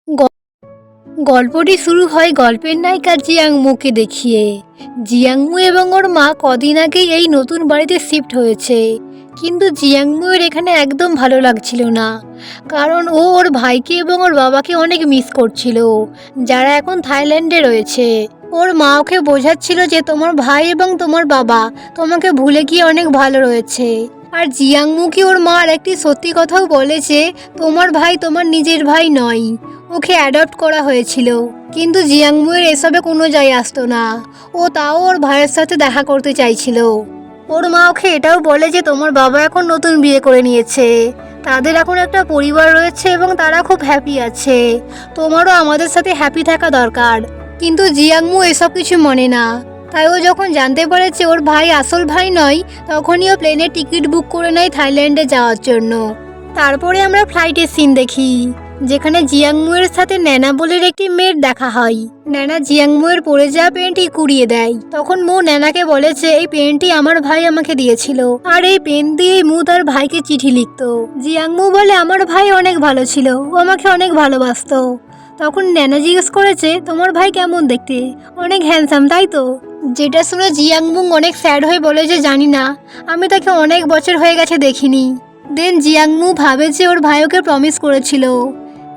গ- গল্পটি শুরু হয় গল্পের নায়িকা জিয়াংমুকে দেখিয়ে। জিয়াংমু এবং ওর মা কদিন আগেই এই নতুন বাড়িতে শিফট হয়েছে, কিন্তু জিয়াংমুয়ের এখানে একদম ভালো লাগছিল না, কারণ ও ওর ভাইকে এবং ওর বাবাকে অনেক মিস করছিল, যারা এখন থাইল্যান্ডে রয়েছে। ওর মা ওকে বোঝাচ্ছিল যে তোমার ভাই এবং তোমার বাবা তোমাকে ভুলে গিয়ে অনেক ভালো রয়েছে। আর জিয়াংমুকে ওর মা আর একটি সত্যি কথাও বলেছে, তোমার ভাই তোমার নিজের ভাই নয়, ওকে অ্যাডপ্ট করা হয়েছিল। কিন্তু জিয়াংমুয়ের এসবে কোনো যায় আসতো না, ও তাও ওর ভাইয়ের সাথে দেখা করতে চাইছিল। ওর মা ওকে এটাও বলে যে তোমার বাবা এখন নতুন বিয়ে করে নিয়েছে, তাদের এখন একটা পরিবার রয়েছে এবং তারা খুব হ্যাপি আছে, তোমারও আমাদের সাথে হ্যাপি থাকা দরকার। কিন্তু জিয়াংমু এসব কিছু মনে না, তাই ও যখন জানতে পারে যে ওর ভাই আসল ভাই নয়, তখনই ও প্লেনের টিকিট বুক করে নেয় থাইল্যান্ডে যাওয়ার জন্য। তারপরে আমরা ফ্লাইটের সিন দেখি, যেখানে জিয়াংমুয়ের সাথে ন্যানা বলের একটি মেয়ের দেখা হয়। ন্যানা জিয়াংমুয়ের পরে যাওয়া পেনটি কুড়িয়ে দেয়। তখন মু ন্যানাকে বলেছে এই পেনটি আমার ভাই আমাকে দিয়েছিল, আর এই পেন দিয়েই মু তার ভাইকে চিঠি লিখতো। জিয়াংমু বলে আমার ভাই অনেক ভালো ছিল, ও আমাকে অনেক ভালোবাসতো। তখন ন্যানা জিজ্ঞেস করেছে তোমার ভাই কেমন দেখতে, অনেক হ্যান্ডসাম তাই তো? যেটা শুনে জিয়াংমুং অনেক স্যাড হয়ে বলে যে জানি না, আমি তাকে অনেক বছর হয়ে গেছে দেখিনি। দেন জিয়াংমু ভাবে যে ওর ভাই ওকে প্রমিস করেছিল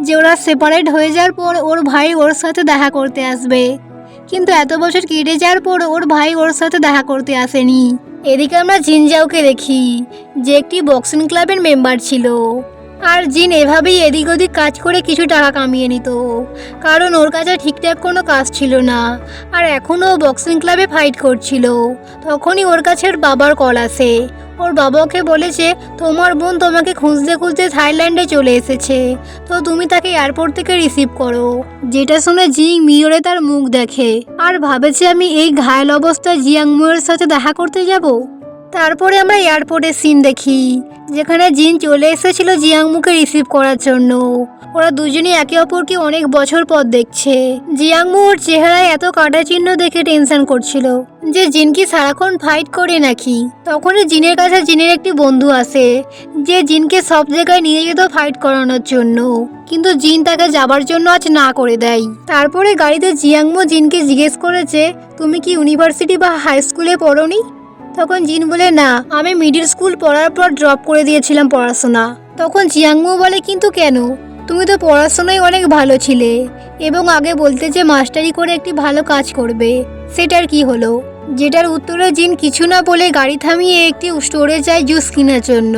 যে ওরা সেপারেট হয়ে যাওয়ার পর ওর ভাই ওর সাথে দেখা করতে আসবে, কিন্তু এত বছর কেটে যাওয়ার পর ওর ভাই ওর সাথে দেখা করতে আসেনি। এদিকে আমরা জিনজাওকে দেখি, যে একটি বক্সিং ক্লাবের মেম্বার ছিল, আর জিন এভাবেই এদিক ওদিক কাজ করে কিছু টাকা কামিয়ে নিত, কারণ ওর কাছে ঠিকঠাক কোনো কাজ ছিল না, আর এখনও বক্সিং ক্লাবে ফাইট করছিল। তখনই ওর কাছে ওর বাবার কল আসে। ওর বাবাকে বলেছে তোমার বোন তোমাকে খুঁজতে খুঁজতে থাইল্যান্ডে চলে এসেছে, তো তুমি তাকে এয়ারপোর্ট থেকে রিসিভ করো। যেটা শুনে জিং মিররে তার মুখ দেখে আর ভাবেছে আমি এই ঘায়েল অবস্থায় জিয়াংমুয়ের সাথে দেখা করতে যাব। তারপরে আমরা এয়ারপোর্টের সিন দেখি, যেখানে জিন চলে এসেছিল জিয়াংমুকে রিসিভ করার জন্য। ওরা দুজনেই একে অপরকে অনেক বছর পর দেখছে। জিয়াংমু ওর চেহারায় এত কাটা চিহ্ন দেখে টেনশন করছিল যে জিন কি সারাক্ষণ ফাইট করে নাকি। তখনই জিনের কাছে জিনের একটি বন্ধু আসে, যে জিনকে সব জায়গায় নিয়ে যেত ফাইট করানোর জন্য, কিন্তু জিন তাকে যাবার জন্য আজ না করে দেয়। তারপরে গাড়িতে জিয়াংমু জিনকে জিজ্ঞেস করেছে তুমি কি ইউনিভার্সিটি বা হাই স্কুলে পড়োনি? তখন জিন বলে না, আমি মিডিল স্কুল পড়ার পর ড্রপ করে দিয়েছিলাম পড়াশোনা। তখন জিয়াংমু বলে কিন্তু কেন, তুমি তো পড়াশোনায় অনেক ভালো ছিলে এবং আগে বলতে যে মাস্টারি করে একটি ভালো কাজ করবে, সেটার কি হলো? যেটার উত্তরে জিন কিছু না বলে গাড়ি থামিয়ে একটি স্টোরে যায় জুস কেনার জন্য।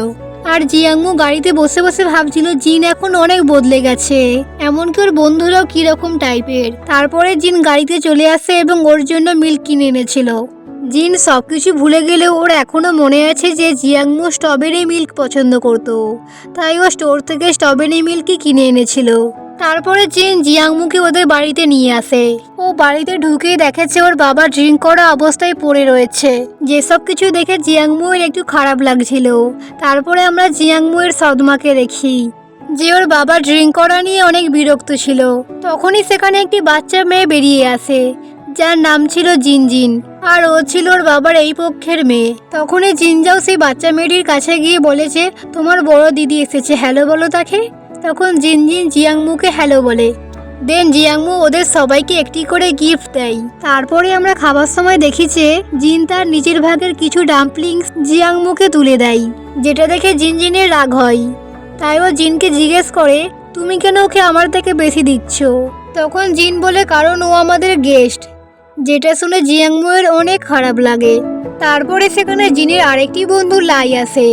আর জিয়াংমু গাড়িতে বসে বসে ভাবছিল জিন এখন অনেক বদলে গেছে, এমনকি ওর বন্ধুরাও কিরকম টাইপের। তারপরে জিন গাড়িতে চলে আসে এবং ওর জন্য মিল্ক কিনে এনেছিল। জিন সবকিছু ভুলে গেলেও ওর এখনো মনে আছে যে জিয়াংমু স্ট্রবেরি মিল্ক পছন্দ করত, তাই ও স্টোর থেকে স্ট্রবেরি মিল্কই কিনে এনেছিল। তারপরে জিন জিয়াংমুকে ওদের বাড়িতে নিয়ে আসে। ও বাড়িতে ঢুকেই দেখেছে ওর বাবা ড্রিঙ্ক করা অবস্থায় পড়ে রয়েছে, যেসব কিছু দেখে জিয়াংমুয়ের একটু খারাপ লাগছিল। তারপরে আমরা জিয়াংমুয়ের সদমাকে দেখি, যে ওর বাবা ড্রিঙ্ক করা নিয়ে অনেক বিরক্ত ছিল। তখনই সেখানে একটি বাচ্চা মেয়ে বেরিয়ে আসে, যার নাম ছিল জিনজিন, আর ও ছিল ওর বাবার এই পক্ষের মেয়ে। তখনই জিনজাও সেই বাচ্চা মেয়েটির কাছে গিয়ে বলেছে তোমার বড় দিদি এসেছে, হ্যালো বলো তাকে। তখন জিনজিন জিয়াংমুকে হ্যালো বলে। দেন জিয়াংমু ওদের সবাইকে একটি করে গিফট দেয়। তারপরে আমরা খাবার সময় দেখি যে জিন তার নিজের ভাগের কিছু ডাম্পলিংস জিয়াংমুকে তুলে দেয়, যেটা দেখে জিনজিনের রাগ হয়। তাই ও জিনকে জিজ্ঞেস করে তুমি কেন ওকে আমার থেকে বেশি দিচ্ছ? তখন জিন বলে কারণ ও আমাদের গেস্ট, যেটা শুনে জিয়াংমুয়ের অনেক খারাপ লাগে। তারপরে সেখানে জিনের আরেকটি বন্ধু লাই আসে।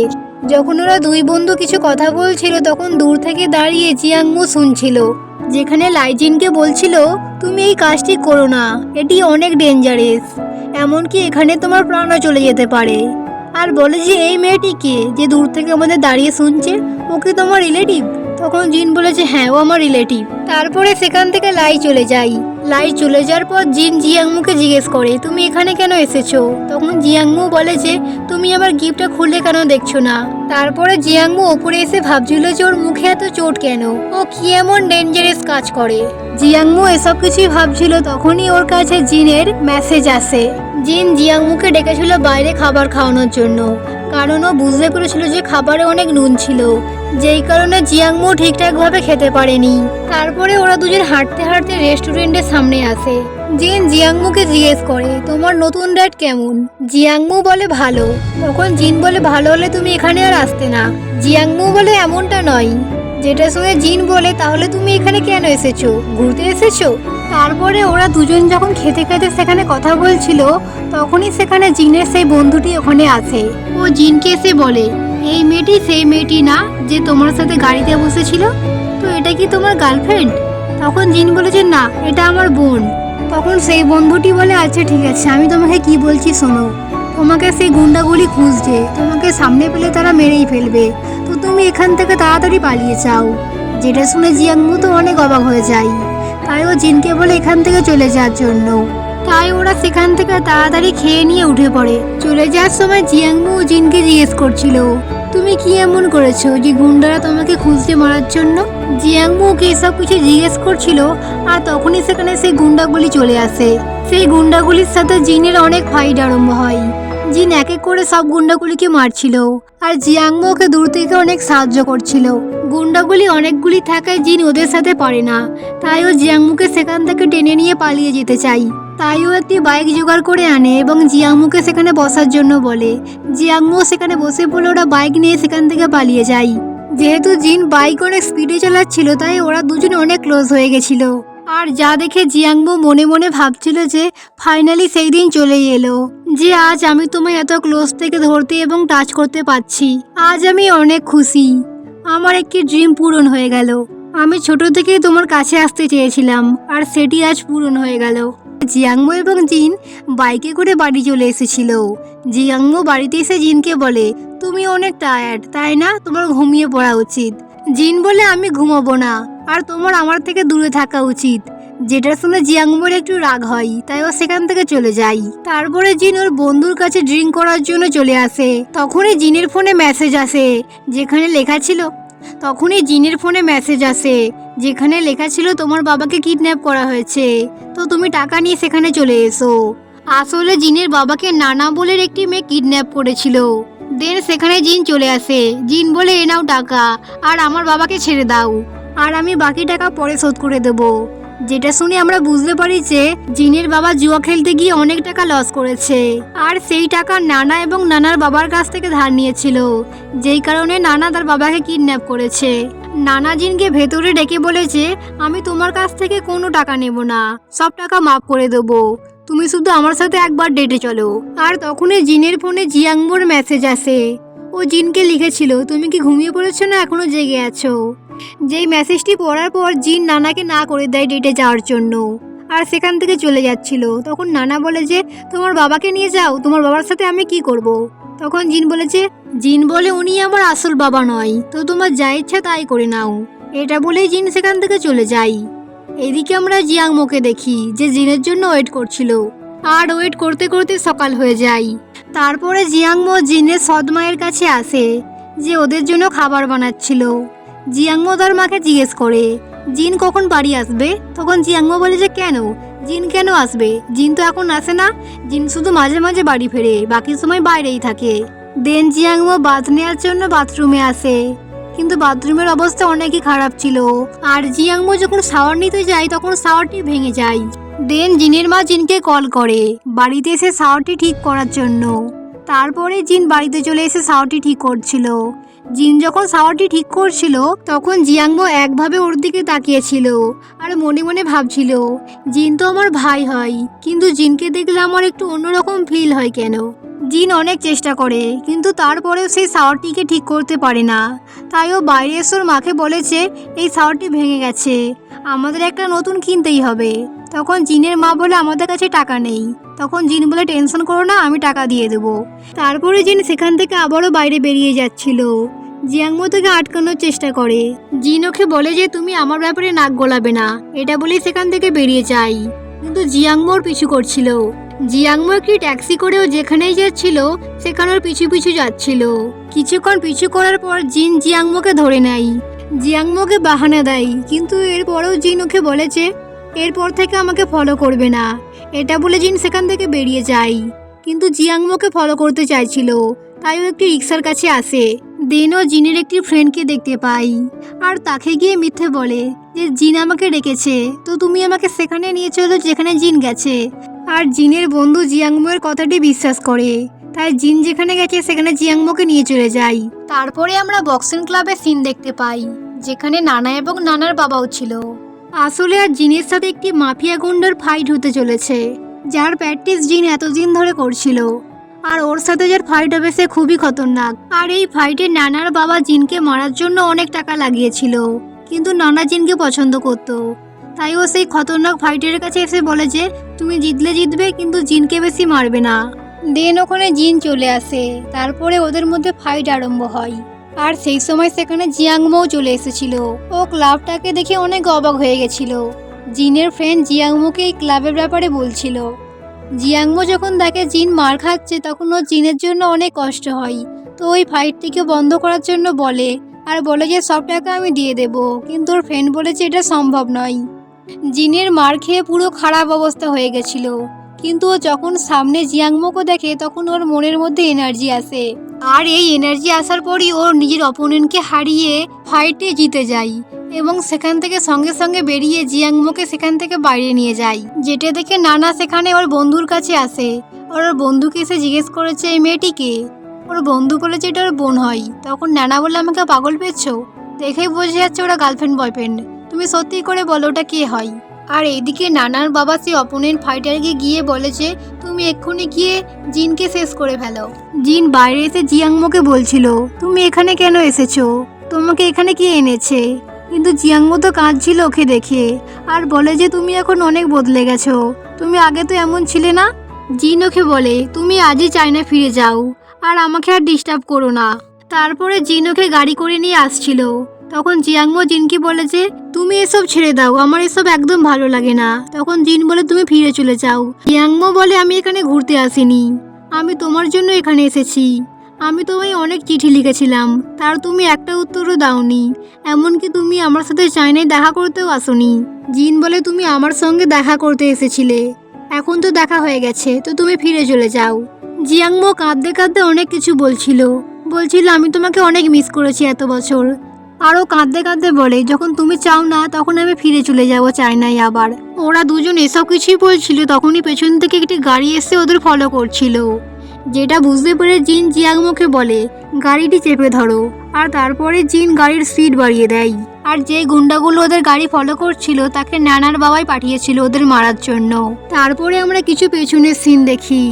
যখন ওরা দুই বন্ধু কিছু কথা বলছিল তখন দূর থেকে দাঁড়িয়ে জিয়াংমু শুনছিল, যেখানে লাই জিনকে বলছিল তুমি এই কাজটি করো না, এটি অনেক ডেঞ্জারাস, এমনকি এখানে তোমার প্রাণও চলে যেতে পারে। আর বলে যে এই মেয়েটিকে যে দূর থেকে আমাদের দাঁড়িয়ে শুনছে, ওকে তোমার রিলেটিভ? তখন জিন বলেছে হ্যাঁ ও আমার রিলেটিভ। তারপরে সেখান থেকে লাই চলে যায়। লাই চলে যাওয়ার পর জিন জিয়াংমুকে জিজ্ঞেস করে তুমি এখানে কেন এসেছো? তখন জিয়াংমু বলে যে তুমি আমার গিফটটা খুলে কেন দেখছো না? তারপরে জিয়াংমু ওপরে এসে ভাবছিল যে ওর মুখে এত চোট কেন, ও কি এমন ডেঞ্জারাস কাজ করে। জিয়াংমু এসব কিছুই ভাবছিল, তখনই ওর কাছে জিনের মেসেজ আসে। জিন জিয়াংমুকে ডেকেছিল বাইরে খাবার খাওয়ানোর জন্য, কারণ ও বুঝতে পেরেছিল যে খাবারে অনেক নুন ছিল, যেই কারণে জিয়াংমু ঠিকঠাকভাবে খেতে পারেনি। তারপরে ওরা দুজন হাঁটতে হাঁটতে রেস্টুরেন্টের সামনে আসে। জিন জিয়াংমুকে জিজ্ঞেস করে, তোমার নতুন ডেট কেমন? জিয়াংমু বলে ভালো। তখন জিন বলে, ভালো হলে তুমি এখানে আর আসতে না। জিয়াংমু বলে, এমনটা নয়। যেটা শুনে জিন বলে, তাহলে তুমি এখানে কেন এসেছো? ঘুরতে এসেছো? তারপরে ওরা দুজন যখন খেতে খেতে সেখানে কথা বলছিল, তখনই সেখানে জিনের সেই বন্ধুটি ওখানে আসে। ও জিনকে এসে বলে, এই মেয়েটি সেই মেয়েটি না যে তোমার সাথে গাড়িতে বসেছিল? তো এটা কি তোমার গার্লফ্রেন্ড? তখন জিন বলে যে না, এটা আমার বোন। তখন সেই বন্ধুটি বলে, আচ্ছা ঠিক আছে, আমি তোমাকে কি বলছি শোনো। তোমাকে সেই গুন্ডাগুলি খুঁজছে, তোমাকে সামনে পেলে তারা মেরেই ফেলবে। তো তুমি এখান থেকে তাড়াতাড়ি পালিয়ে যাও। যেটা শুনে জিয়াংমু তো অনেক অবাক হয়ে যায়। তাই ও জিনকে বলে এখান থেকে চলে যাওয়ার জন্য। তাই ওরা সেখান থেকে তাড়াতাড়ি খেয়ে নিয়ে উঠে পড়ে। চলে যাওয়ার সময় জিয়াংমু জিনকে জিজ্ঞেস করছিল, তুমি কি এমন করেছো যে গুন্ডারা তোমাকে খুঁজতে মারার জন্য? জিয়াংমু ওকে এসব কিছু জিজ্ঞেস করছিল, আর তখনই সেখানে সেই গুন্ডাগুলি চলে আসে। সেই গুন্ডাগুলির সাথে জিনের অনেক ফাইট আরম্ভ হয়। জিন এক এক করে সব গুন্ডাগুলিকে মারছিল, আর জিয়াংমু ওকে দূর থেকে অনেক সাহায্য করছিল। গুন্ডাগুলি অনেকগুলি থাকায় জিন ওদের সাথে পারে না, তাই ও জিয়াংমুকে সেখান থেকে টেনে নিয়ে পালিয়ে যেতে চাই। তাই ও একটি বাইক জোগাড় করে আনে এবং জিয়াংমুকে সেখানে বসার জন্য বলে। জিয়াংমু সেখানে বসে পড়লে ওরা বাইক নিয়ে সেখান থেকে পালিয়ে যায়। যেহেতু জিন বাইক অনেক স্পিডে চালাচ্ছিল, তাই ওরা দুজন অনেক ক্লোজ হয়ে গেছিল। আর যা দেখে জিয়াংমু মনে মনে ভাবছিল যে ফাইনালি সেই দিন চলেই এলো, যে আজ আমি তোমায় এত ক্লোজ থেকে ধরতে এবং টাচ করতে পারছি। আজ আমি অনেক খুশি। আমার একটি ড্রিম পূরণ হয়ে গেল। আমি ছোট থেকেই তোমার কাছে আসতে চেয়েছিলাম, আর সেটি আজ পূরণ হয়ে গেল। জিয়াংমু এবং জিন বাইকে করে বাড়ি চলে এসেছিল। জিয়াংমু বাড়িতে এসে জিনকে বলে, তুমি অনেক টায়ার্ড তাই না? তোমার ঘুমিয়ে পড়া উচিত। জিন বলে, আমি ঘুমাবো না, আর তোমার আমার থেকে দূরে থাকা উচিত। যেটা শুনে জিয়াংমুর একটু রাগ হয়, তাই ও সেখান থেকে চলে যায়। তারপরে জিন ওর বন্ধুর কাছে ড্রিঙ্ক করার জন্য চলে আসে। তখনই জিনের ফোনে মেসেজ আসে, যেখানে লেখা ছিল যেখানে লেখা ছিল তোমার বাবাকে কিডন্যাপ করা হয়েছে, তো তুমি টাকা নিয়ে সেখানে চলে এসো। আসলে জিনের বাবাকে নানা বলে একটি মেয়ে কিডন্যাপ করেছিল। দেন সেখানে জিন চলে আসে। জিন বলে, এ নাও টাকা, আর আমার বাবাকে ছেড়ে দাও, আর আমি বাকি টাকা পরে শোধ করে দেবো। যেটা শুনে আমরা বুঝতে পারি যে জিনের বাবা জুয়া খেলতে গিয়ে অনেক টাকা লস করেছে, আর সেই টাকা নানা এবং নানার বাবার কাছ থেকে ধার নিয়েছিল, যেই কারণে নানা তার বাবাকে কিডন্যাপ করেছে। নানা জিনকে ভেতরে ডেকে বলেছে, আমি তোমার কাছ থেকে কোনো টাকা নেব না, সব টাকা মাফ করে দেবো, তুমি শুধু আমার সাথে একবার ডেটে চলো। আর তখনই জিনের ফোনে জিয়াংমুর মেসেজ আসে। ও জিনকে লিখেছিল, তুমি কি ঘুমিয়ে পড়েছো না এখনো জেগে আছো? যেই মেসেজটি পড়ার পর জিন নানাকে না করে দেয় ডেটে যাওয়ার জন্য, আর সেখান থেকে চলে যাচ্ছিল। তখন নানা বলে যে, তোমার বাবাকে নিয়ে যাও, তোমার বাবার সাথে আমি কি করব? তখন জিন বলে, উনি আমার আসল বাবা নয়, তো তোমার যা ইচ্ছা তাই করে নাও। এটা বলেই জিন সেখান থেকে চলে যায়। এদিকে আমরা জিয়াংমুকে দেখি যে জিনের জন্য ওয়েট করছিল, আর ওয়েট করতে করতে সকাল হয়ে যায়। তারপরে জিয়াংমু জিনের সৎমায়ের কাছে আসে, যে ওদের জন্য খাবার বানাচ্ছিল। জিয়াংমু তার মাকে জিজ্ঞেস করে, জিন কখন বাড়ি আসবে? তখন জিয়াংমু বলে যে, কেন? জিন কেন আসবে? জিন তো এখন আসে না, জিন শুধু মাঝে মাঝে বাড়ি ফেরে, বাকি সময় বাইরেই থাকে। দেন জিয়াংমু বাথ নেওয়ার জন্য বাথরুমে আসে, কিন্তু বাথরুমের অবস্থা অনেকই খারাপ ছিল। আর জিয়াংমু যখন শাওয়ার নিতে যায়, তখন শাওয়ারটি ভেঙে যায়। দেন জিনের মা জিনকে কল করে বাড়িতে এসে শাওয়ারটি ঠিক করার জন্য। তারপরে জিন বাড়িতে চলে এসে শাওয়ারটি ঠিক করছিল। জিন যখন শাওয়ারটি ঠিক করছিল, তখন জিয়াংমু একভাবে ওর দিকে তাকিয়েছিল, আর মনে মনে ভাবছিল, জিন তো আমার ভাই হয়, কিন্তু জিনকে দেখলে আমার একটু অন্যরকম ফিল হয় কেন? জিন অনেক চেষ্টা করে, কিন্তু তারপরেও সেই শাওয়ারটিকে ঠিক করতে পারে না। তাই ও বাইরে এসে ওর মাকে বলেছে, এই শাওয়ারটি ভেঙে গেছে, আমাদের একটা নতুন কিনতেই হবে। তখন জিনের মা বলে, আমাদের কাছে টাকা নেই। তখন জিন বলে, টেনশন করো না, আমি টাকা দিয়ে দেবো। তারপরে জিন সেখান থেকে আবারও বাইরে বেরিয়ে যাচ্ছিল। জিয়াংমু তাকে আটকানোর চেষ্টা করে। জিন ওকে বলে যে, তুমি আমার ব্যাপারে নাক গলাবে না, এটা বলেই সেখান থেকে বেরিয়ে যায়। কিন্তু জিয়াংমু ওর পিছু করছিল। জিয়াংমু একটি ট্যাক্সি করেও যেখানেই যাচ্ছিল, সেখানে ওর পিছু পিছু যাচ্ছিল। কিছুক্ষণ পিছু করার পর জিন জিয়াংমুকে ধরে নেয়। জিয়াংমুকে বাহানা দেয়, কিন্তু এরপরেও জিন ওকে বলেছে, এরপর থেকে আমাকে ফলো করবে না। এটা বলে জিন সেখান থেকে বেরিয়ে যায়। কিন্তু জিয়াংমুকে ফলো করতে চাইছিল, তাই ও একটি রিক্সার কাছে আসে। দেনও জিনের একটি ফ্রেন্ডকে দেখতে পাই আর তাকে গিয়ে মিথ্যে বলে যে জিন আমাকে ডেকেছে, তো তুমি আমাকে সেখানে নিয়ে চলো যেখানে জিন গেছে। আর জিনের বন্ধু জিয়াংমোয়ের কথাটি বিশ্বাস করে, তাই জিন যেখানে গেছে সেখানে জিয়াংমোকে নিয়ে চলে যায়। তারপরে আমরা বক্সিং ক্লাবের সিন দেখতে পাই, যেখানে নানা এবং নানার বাবাও ছিল। আসলে আর জিনের সাথে একটি মাফিয়া গুন্ডার ফাইট হতে চলেছে, যার প্র্যাকটিস জিন এতদিন ধরে করছিল। আর ওর সাথে যার ফাইট হবে সে খুবই খতরনাক। আর এই ফাইটে নানার বাবা জিনকে মারার জন্য অনেক টাকা লাগিয়েছিল, কিন্তু নানা জিনকে পছন্দ করত, তাই ও সেই খতরনাক ফাইটের কাছে এসে বলে যে তুমি জিতলে জিতবে, কিন্তু জিনকে বেশি মারবে না। দেন ওখানে জিন চলে আসে, তারপরে ওদের মধ্যে ফাইট আরম্ভ হয়। আর সেই সময় সেখানে জিয়াংমোও চলে এসেছিল। ও ক্লাবটাকে দেখে অনেক অবাক হয়ে গেছিল। জিনের ফ্রেন্ড জিয়াংমোকে এই ক্লাবের ব্যাপারে বলছিল। জিয়াংমো যখন দেখে জিন মার খাচ্ছে তখন ও জিনের জন্য অনেক কষ্ট হয়, তো ওই ফাইটটিকে বন্ধ করার জন্য বলে, আর বলে যে সব টাকা আমি দিয়ে দেব, কিন্তু ওর ফ্রেন্ড বলেছে এটা সম্ভব নয়। জিনের মার খেয়ে পুরো খারাপ অবস্থা হয়ে গেছিল, কিন্তু ও যখন সামনে জিয়াংমোকে দেখে তখন ওর মনের মধ্যে এনার্জি আসে। আর এই এনার্জি আসার পরই ওর নিজের অপোনেন্টকে হারিয়ে ফাইটে জিতে যায় এবং সেখান থেকে সঙ্গে সঙ্গে বেরিয়ে জিয়াংমোকে সেখান থেকে বাইরে নিয়ে যায়। যেটা দেখে নানা সেখানে ওর বন্ধুর কাছে আসে। ওর বন্ধুকে এসে জিজ্ঞেস করেছে এই মেয়েটিকে। ওর বন্ধু বলেছে এটা ওর বোন হয়। তখন নানা বলে আমাকে পাগল পেয়েছো, দেখেই বোঝা যাচ্ছে ওরা গার্লফ্রেন্ড বয়ফ্রেন্ড, তুমি সত্যি করে বলো ওটা কে হয়। আর এইদিকে নানার বাবা সেই অপোনেন্ট ফাইটারকে গিয়ে বলে যে তুমি এক্ষুনি গিয়ে জিনকে শেষ করে ফেলো। জিন বাইরে এসে জিয়াংমোকে বলছিল তুমি এখানে কেন এসেছো, তোমাকে এখানে কে এনেছে। কিন্তু জিয়াংমো তো কাঁদছিল ওকে দেখে, আর বলে যে তুমি এখন অনেক বদলে গেছো, তুমি আগে তো এমন ছিলে না। জিন ওকে বলে তুমি আজই চায়না ফিরে যাও, আর আমাকে আর ডিস্টার্ব করো না। তারপরে জিন ওকে গাড়ি করে নিয়ে আসছিল। তখন জিয়াংমো জিনকে বলে যে তুমি এসব ছেড়ে দাও, আমার এসব একদম ভালো লাগে না। তখন জিন বলে তুমি ফিরে চলে যাও। জিয়াংমো বলে আমি এখানে ঘুরতে আসিনি, আমি তোমার জন্য এখানে এসেছি। আমি তোমায় অনেক চিঠি লিখেছিলাম, তার তুমি একটা উত্তরও দাওনি, এমনকি তুমি আমার সাথে চায়নায় দেখা করতেও আসোনি। জিন বলে তুমি আমার সঙ্গে দেখা করতে এসেছিলে, এখন তো দেখা হয়ে গেছে, তো তুমি ফিরে চলে যাও। জিয়াংমো কাঁদতে কাঁদতে অনেক কিছু বলছিল আমি তোমাকে অনেক মিস করেছি এত বছর। আরও কাঁদতে কাঁদতে বলে যখন তুমি চাও না তখন আমি ফিরে চলে যাবো চায়নায় আবার। ওরা দুজন এসব কিছুই বলছিল, তখনই পেছন থেকে একটি গাড়ি এসে ওদের ফলো করছিল। যেটা বুঝতে পেরে জিন জিয়াংমোকে বলে গাড়িটি চেপে ধরো, আর তারপরে জিন গাড়ির স্পিড বাড়িয়ে দেয়। আর যে গুন্ডাগুলো ওদের গাড়ি ফলো করছিল তাকে নানার বাবাই পাঠিয়েছিল ওদের মারার জন্য। তারপরে আমরা কিছু পেছনের সিন দেখি।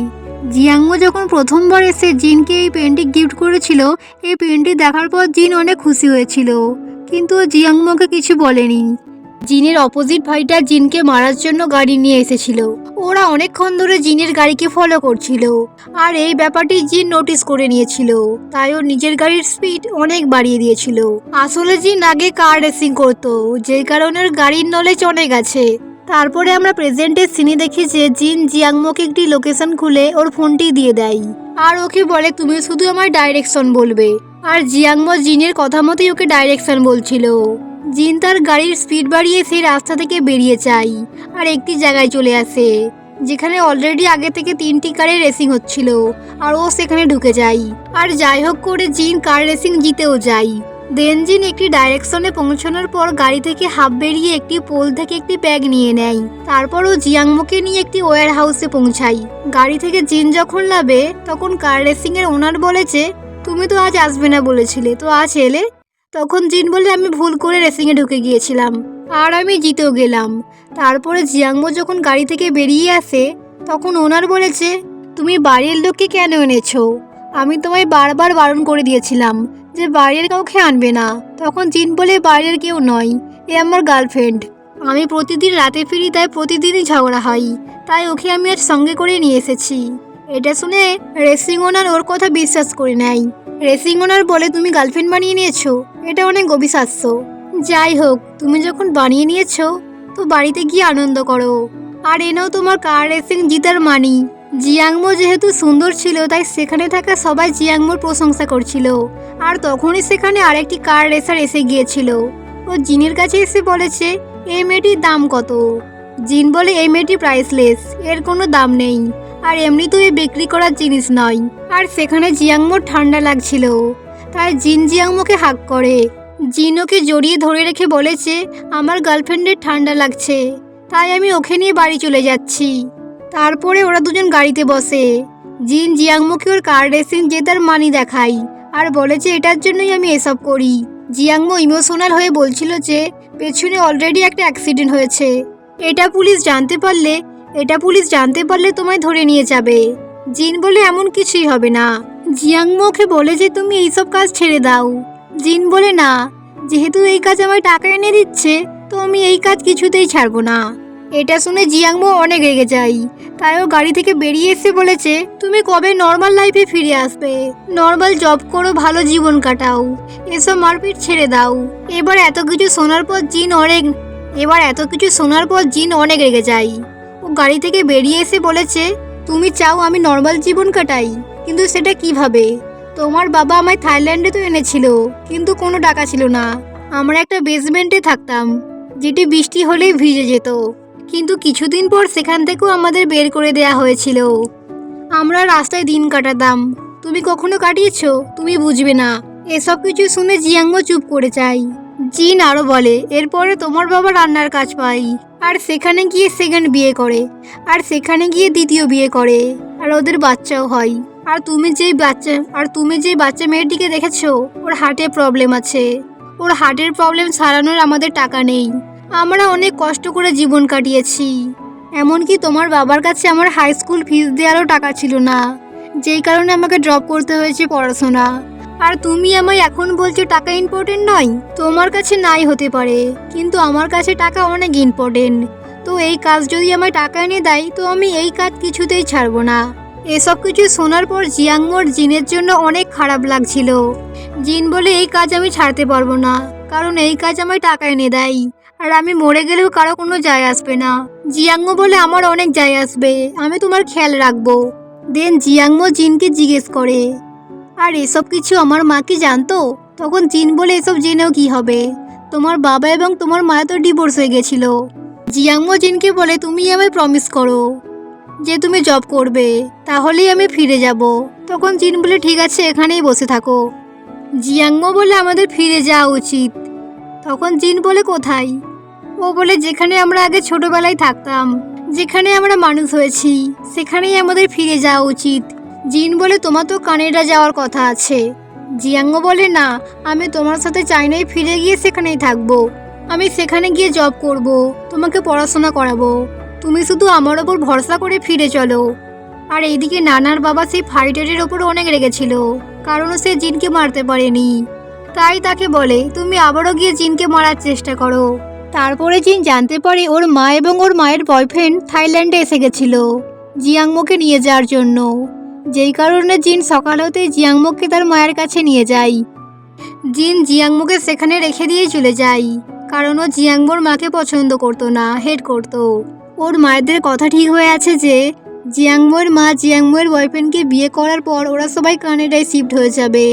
জিয়াংমো যখন প্রথমবার এসে জিনকে এই পেনটি গিফট করেছিল, এই পেনটি দেখার পর জিন অনেক খুশি হয়েছিল, কিন্তু জিয়াংমোকে কিছু বলেনি। জিনের অপোজিট ফাইটার জিনকে মারার জন্য গাড়ি নিয়ে এসেছিল। ওরা অনেকক্ষণ ধরে জিনের গাড়িকে ফলো করছিল, আর এই ব্যাপারটি জিন নোটিস করে নিয়েছিল, তাই ওর নিজের গাড়ির স্পিড অনেক বাড়িয়ে দিয়েছিল। আসলে জিন আগে কার রেসিং করতো, যেই কারণে ওর গাড়ির নলেজ অনেক আছে। তারপরে আমরা প্রেজেন্টের সিনে দেখি যে জিন জিয়াংমোকে একটি লোকেশন খুলে ওর ফোনটি দিয়ে দেয়, আর ওকে বলে তুমি শুধু আমার ডাইরেকশন বলবে। আর জিয়াংমো জিনের কথা মতোই ওকে ডাইরেকশন বলছিল। জিন তার গাড়ির স্পিড বাড়িয়ে সেই রাস্তা থেকে বেরিয়ে যায়, আর একটি জায়গায় চলে আসে যেখানে অলরেডি আগে থেকে 3টি কারের রেসিং হচ্ছিল, আর ও সেখানে ঢুকে যায়। আর যাই হোক করে জিন কার রেসিং জিতেও যায়। দেন জিন একটি ডাইরেকশনে পৌঁছানোর পর গাড়ি থেকে হাফ বেরিয়ে একটি পোল থেকে একটি ব্যাগ নিয়ে নেয়। তারপর ও জিয়াংমোকে নিয়ে একটি ওয়্যার হাউসে পৌঁছায়। গাড়ি থেকে জিন যখন নামে তখন কার রেসিং এর ওনার বলেছে তুমি তো আজ আসবে না বলেছিলে, তো আজ এলে। তখন জিন বলে আমি ভুল করে রেসিংয়ে ঢুকে গিয়েছিলাম, আর আমি জিতেও গেলাম। তারপরে জিয়াংমো যখন গাড়ি থেকে বেরিয়ে আসে তখন ওনার বলেছে তুমি বাড়ির লোককে কেন এনেছো, আমি তোমায় বারবার বারণ করে দিয়েছিলাম যে বাইরের কাউকে আনবে না। তখন জিন বলে বাইরের কেউ নয়, এ আমার গার্লফ্রেন্ড, আমি প্রতিদিন রাতে ফিরি তাই প্রতিদিনই ঝগড়া হয়, তাই ওকে আমি আজ সঙ্গে করে নিয়ে এসেছি। এটা শুনে রেসিং ওনার ওর কথা বিশ্বাস করে নেয়। রেসিং ওনার বলে তুমি গার্লফ্রেন্ড বানিয়ে নিয়েছো, এটা অনেক অবিশ্বাস্য। যাই হোক তুমি যখন বানিয়ে নিয়েছো তো বাড়িতে গিয়ে আনন্দ করো, আর এনেও তোমার কার রেসিং জিতার মানি। জিয়াংমো যেহেতু সুন্দর ছিল তাই সেখানে থাকা সবাই জিয়াংমোর প্রশংসা করছিল। আর তখনই সেখানে আরেকটি কার রেসার এসে গিয়েছিল। ও জিনের কাছে এসে বলেছে এই মেয়েটির দাম কত। জিন বলে এই মেয়েটি প্রাইসলেস, এর কোনো দাম নেই, আর এমনি তো এ বিক্রি করার জিনিস নয়। আর সেখানে জিয়াংমোর ঠান্ডা লাগছিল, তাই জিন জিয়াংমোকে হাক করে। জিন ওকে জড়িয়ে ধরে রেখে বলেছে, আমার গার্লফ্রেন্ডের ঠান্ডা লাগছে, তাই আমি ওকে নিয়ে বাড়ি চলে যাচ্ছি। তারপরে ওরা দুজন গাড়িতে বসে। জিন জিয়াংমোকে ওর কার রেসিং জেতার মানি দেখায় আর বলে যে এটার জন্যই আমি এসব করি। জিয়াংমো ইমোশনাল হয়ে বলছিল যে পেছনে অলরেডি একটা অ্যাক্সিডেন্ট হয়েছে, এটা পুলিশ জানতে পারলে তোমায় ধরে নিয়ে যাবে। জিন বলে এমন কিছুই হবে না। জিয়াংমোকে বলে যে তুমি এইসব কাজ ছেড়ে দাও। জিন বলে না, যেহেতু এই কাজ আমায় টাকা এনে দিচ্ছে তো আমি এই কাজ কিছুতেই ছাড়বো না। এটা শুনে জিয়াংমো অনেক রেগে যায়, তাই ও গাড়ি থেকে বেরিয়ে এসে বলেছে, তুমি কবে নর্মাল লাইফে ফিরে আসবে? নর্মাল জব করো, ভালো জীবন কাটাও, এসব মারপিট ছেড়ে দাও। এবার এত কিছু শোনার পর জিন অনেক রেগে যায়। ও গাড়ি থেকে বেরিয়ে এসে বলেছে, তুমি চাও আমি নর্মাল জীবন কাটাই, কিন্তু সেটা কিভাবে? তোমার বাবা আমায় থাইল্যান্ডে তো এনেছিল, কিন্তু কোনো টাকা ছিল না। আমরা একটা বেসমেন্টে থাকতাম, যেটি বৃষ্টি হলেই ভিজে যেত, কিন্তু কিছুদিন পর সেখান থেকেও আমাদের বের করে দেয়া হয়েছিল। আমরা রাস্তায় দিন কাটাতাম, তুমি কখনো কাটিয়েছো? তুমি বুঝবে না। এসব কিছু শুনে জিয়াংমো চুপ করে যায়। জিন আরও বলে, এরপরে তোমার বাবা রান্নার কাজ পায়, আর সেখানে গিয়ে সেকেন্ড বিয়ে করে, আর সেখানে গিয়ে দ্বিতীয় বিয়ে করে, আর ওদের বাচ্চাও হয়। আর তুমি যেই বাচ্চা মেয়েটিকে দেখেছো, ওর হার্টের প্রবলেম আছে। ওর হার্টের প্রবলেম সারানোর আমাদের টাকা নেই। আমরা অনেক কষ্ট করে জীবন কাটিয়েছি, এমনকি তোমার বাবার কাছে আমার হাই স্কুল ফিস দেওয়ারও টাকা ছিল না, যেই কারণে আমাকে ড্রপ করতে হয়েছে পড়াশোনা। আর তুমি আমায় এখন বলছো টাকা ইম্পর্টেন্ট নয়? তোমার কাছে নাই হতে পারে, কিন্তু আমার কাছে টাকা অনেক ইম্পর্টেন্ট। তো এই কাজ যদি আমায় টাকা এনে দেয় তো আমি এই কাজ কিছুতেই ছাড়বো না। এসব কিছু শোনার পর জিয়াংমোর জিনের জন্য অনেক খারাপ লাগছিল। জিন বলে, এই কাজ আমি ছাড়তে পারবো না, কারণ এই কাজ আমায় টাকা এনে দেয়, আর আমি মরে গেলেও কারো কোনো যায় আসবে না। জিয়াংমো বলে, আমার অনেক যায় আসবে, আমি তোমার খেয়াল রাখবো। দেন জিয়াংমো জিনকে জিজ্ঞেস করে, আর এসব কিছু আমার মা কি জানতো? তখন জিন বলে, এসব জেনেও কি হবে, তোমার বাবা এবং তোমার মা তো ডিভোর্স হয়ে গেছিল। জিয়াংমো জিনকে বলে, তুমি আমায় প্রমিস করো যে তুমি জব করবে, তাহলেই আমি ফিরে যাব। তখন জিন বলে, ঠিক আছে, এখানেই বসে থাকো। জিয়াংমো বলে, আমাদের ফিরে যাওয়া উচিত। তখন জিন বলে, কোথায়? ও বলে, যেখানে আমরা আগে ছোটবেলায় থাকতাম, যেখানে আমরা মানুষ হয়েছি, সেখানেই আমাদের ফিরে যাওয়া উচিত। জিন বলে, তোমার তো কানাডা যাওয়ার কথা আছে। জিয়াংমো বলে, না, আমি তোমার সাথে চাইনায় ফিরে গিয়ে সেখানেই থাকবো। আমি সেখানে গিয়ে জব করব, তোমাকে পড়াশোনা করাবো, তুমি শুধু আমার ওপর ভরসা করে ফিরে চলো। আর এইদিকে নানার বাবা সেই ফাইটারের ওপর অনেক রেগেছিল, কারণ সে জিনকে মারতে পারেনি। তাই তাকে বলে, তুমি আবারও গিয়ে জিনকে মারার চেষ্টা করো। তারপরে জিন জানতে পারে ওর মা এবং ওর মায়ের বয়ফ্রেন্ড থাইল্যান্ডে এসে গেছিল জিয়াংমোকে নিয়ে যাওয়ার জন্য, যেই কারণে জিন সকাল হতেই জিয়াংমোকে তার মায়ের কাছে নিয়ে যায়। জিন জিয়াংমোকে সেখানে রেখে দিয়ে চলে যায়, কারণ ও জিয়াংমোর মাকে পছন্দ করতো না, হেট করতো। ওর মায়েদের কথা ঠিক হয়ে আছে যে জিয়াংমোর মা জিয়াংমোর বয়ফ্রেন্ডকে বিয়ে করার পর ওরা সবাই কানাডায় শিফট হয়ে যাবে,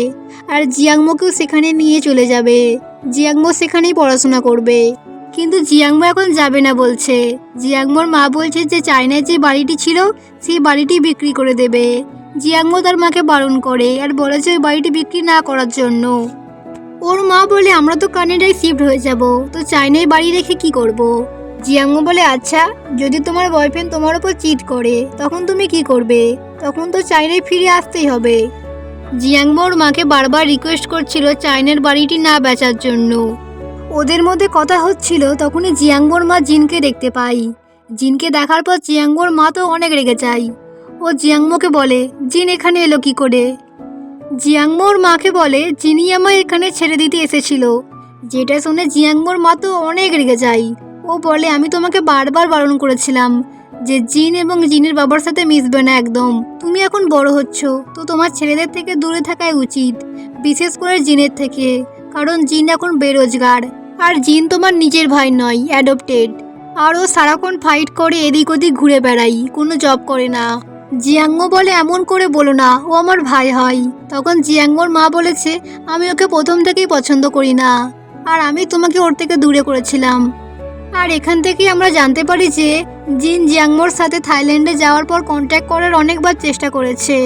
আর জিয়াংমোকেও সেখানে নিয়ে চলে যাবে। জিয়াংমো সেখানেই পড়াশোনা করবে, কিন্তু জিয়াংমো এখন যাবে না বলছে। জিয়াংমোর মা বলছে যে চায়নায় যে বাড়িটি ছিল সেই বাড়িটি বিক্রি করে দেবে। জিয়াংমো তার মাকে বারণ করে আর বলেছে ওই বাড়িটি বিক্রি না করার জন্য। ওর মা বলে, আমরা তো কানাডায় শিফট হয়ে যাব, তো চায়নায় বাড়ি রেখে কি করব? জিয়াংমো বলে, আচ্ছা, যদি তোমার বয়ফ্রেন্ড তোমার উপর চিট করে তখন তুমি কি করবে? তখন তো চায়নায় ফিরে আসতেই হবে। জিয়াংমো ওর মাকে বারবার রিকোয়েস্ট করছিল চায়নার বাড়িটি না বেচার জন্য। ওদের মধ্যে কথা হচ্ছিল, তখনই জিয়াংমোর মা জিনকে দেখতে পাই। জিনকে দেখার পর জিয়াংমোর মা তো অনেক রেগে যায়। ও জিয়াংমোকে বলে, জিন এখানে এলো কি করে? জিয়াংমোর মাকে বলে, জিনই আমায় এখানে ছেড়ে দিতে এসেছিল। যেটা শুনে জিয়াংমোর মা তো অনেক রেগে যায়। ও বলে, আমি তোমাকে বারবার বারণ করেছিলাম যে জিন এবং জিনের বাবার সাথে মিশবে না একদম। তুমি এখন বড় হচ্ছ, তো তোমার ছেলেদের থেকে দূরে থাকাই উচিত, বিশেষ করে জিনের থেকে, কারণ জিন এখন বেরোজগার, আর জিন তোমার নিজের ভাই নয়, অ্যাডপ্টেড। আর ও সারাক্ষণ ফাইট করে এদিক ওদিক ঘুরে বেড়াই, কোনো জব করে না। জিয়াংমো বলে, এমন করে বলো না, ও আমার ভাই হয়। তখন জিয়াংমোর মা বলেছে, আমি ওকে প্রথম থেকেই পছন্দ করি না, আর আমি তোমাকে ওর থেকে দূরে করেছিলাম। আর এখান থেকেই আমরা জানতে পারি যে জিন জিয়াংমোর সাথে থাইল্যান্ডে যাওয়ার পর কন্ট্যাক্ট করার অনেকবার চেষ্টা করেছে,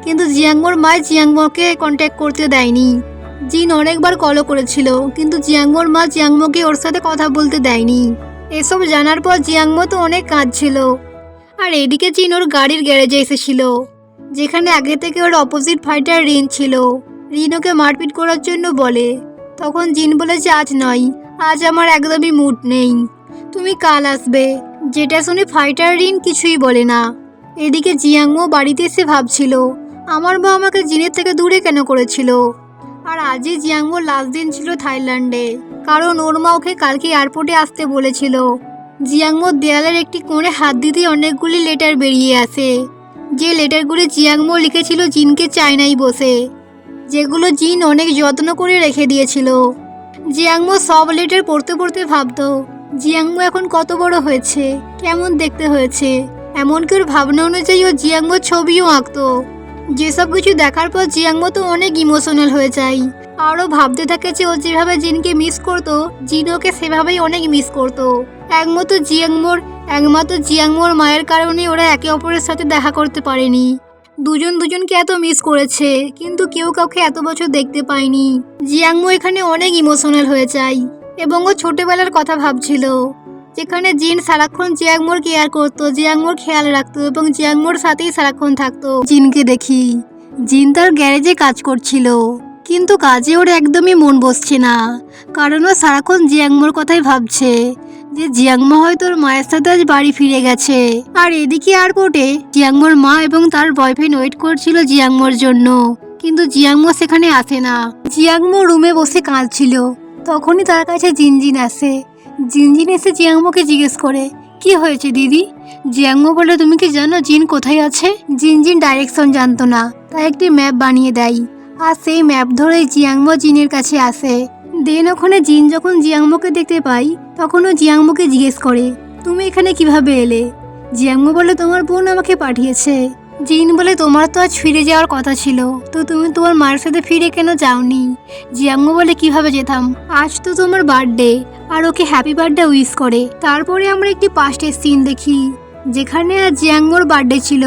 কিন্তু জিয়াংমোর মা জিয়াংমোকে কন্ট্যাক্ট করতে দেয়নি। জিন অনেকবার কলও করেছিল, কিন্তু জিয়াংমোর মা জিয়াংমোকে ওর সাথে কথা বলতে দেয়নি। এসব জানার পর জিয়াংমো তো অনেক কাঁদছিল। আর এদিকে জিন ওর গাড়ির গ্যারেজে এসেছিল, যেখানে আগে থেকে ওর অপোজিট ফাইটার রিন ছিল। রিন ওকে মারপিট করার জন্য বলে। তখন জিন বলেছে আজ নয়, আজ আমার একদমই মুড নেই, তুমি কাল আসবে। যেটা শুনে ফাইটার রিন কিছুই বলে না। এদিকে জিয়াংমো বাড়িতে এসে ভাবছিল, আমার মা আমাকে জিনের থেকে দূরে কেন করেছিল। আর আজই জিয়াংমোর লাস্ট দিন ছিল থাইল্যান্ডে, কারণ ওর মা ওকে কালকে এয়ারপোর্টে আসতে বলেছিল। জিয়াংমোর দেয়ালের একটি কোণে হাত দিতে অনেকগুলি লেটার বেরিয়ে আসে, যে লেটারগুলি জিয়াংমো লিখেছিল জিনকে চায়নায় বসে, যেগুলো জিন অনেক যত্ন করে রেখে দিয়েছিল। জিয়াংমো সব লেটার পড়তে পড়তে ভাবতো জিয়াংমো এখন কত বড় হয়েছে, কেমন দেখতে হয়েছে। এমনকি ওর ভাবনা অনুযায়ী ও জিয়াংমোর ছবিও আঁকতো। যেসব কিছু দেখার পর জিয়াংমো তো অনেক ইমোশনাল হয়ে যায়। আরও ভাবতে থাকে যে ও যেভাবে জিনকে মিস করতো, জিন ওকে সেভাবেই অনেক মিস করতো। একমাত্র জিয়াংমোর মায়ের কারণে ওরা একে অপরের সাথে দেখা করতে পারেনি। দুজন দুজনকে এত মিস করেছে, কিন্তু কেউ কাউকে এত বছর দেখতে পায়নি। জিয়াংমো এখানে অনেক ইমোশনাল হয়ে যায় এবং ও ছোটবেলার কথা ভাবছিল, যেখানে জিন সারাক্ষণ জিয়াংমোর কেয়ার করতো, জিয়াংমোর খেয়াল রাখতো এবং জিয়াংমোর সাথেই সারাক্ষণ থাকতো। জিনকে দেখি, জিন তার গ্যারেজে কাজ করছিল, কিন্তু কাজে ওর একদমই মন বসছে না, কারণ ও সারাক্ষণ জিয়াংমোর কথাই ভাবছে যে জিয়াংমো হয়তো ওর মায়ের সাথে আজ বাড়ি ফিরে গেছে। আর এদিকে এয়ারপোর্টে জিয়াংমোর মা এবং তার বয়ফ্রেন্ড ওয়েট করছিল জিয়াংমোর জন্য, কিন্তু জিয়াংমো সেখানে আসে না। জিয়াংমো রুমে বসে কাঁদছিল, তখনই তার কাছে জিনজিন আসে। জিনজিন এসে জিয়াংমোকে জিজ্ঞেস করে, কি হয়েছে দিদি? জিয়াংমো বলে, তুমি কি জানো জিন কোথায় আছে? জিনজিন ডাইরেকশন জানতো না, তাই একটি ম্যাপ বানিয়ে দেয়। আর সেই ম্যাপ ধরেই জিয়াংমো জিনের কাছে আসে। দেন ওখানে জিন যখন জিয়াংমোকে দেখতে পাই, তখন ও জিয়াংমোকে জিজ্ঞেস করে, তুমি এখানে কিভাবে এলে? জিয়াংমো বলে, তোমার বোন আমাকে পাঠিয়েছে। জিন বলে, তোমার তো আজ ফিরে যাওয়ার কথা ছিল, তো তুমি তোমার মায়ের সাথে ফিরে কেন যাওনি? জিয়াংমো বলে, কিভাবে যেতাম, আজ তো তোমার বার্থডে। আর ওকে হ্যাপি বার্থডে উইশ করে। তারপরে আমরা একটি পাস্টের সিন দেখি, যেখানে আজ জিয়াংমোর বার্থডে ছিল।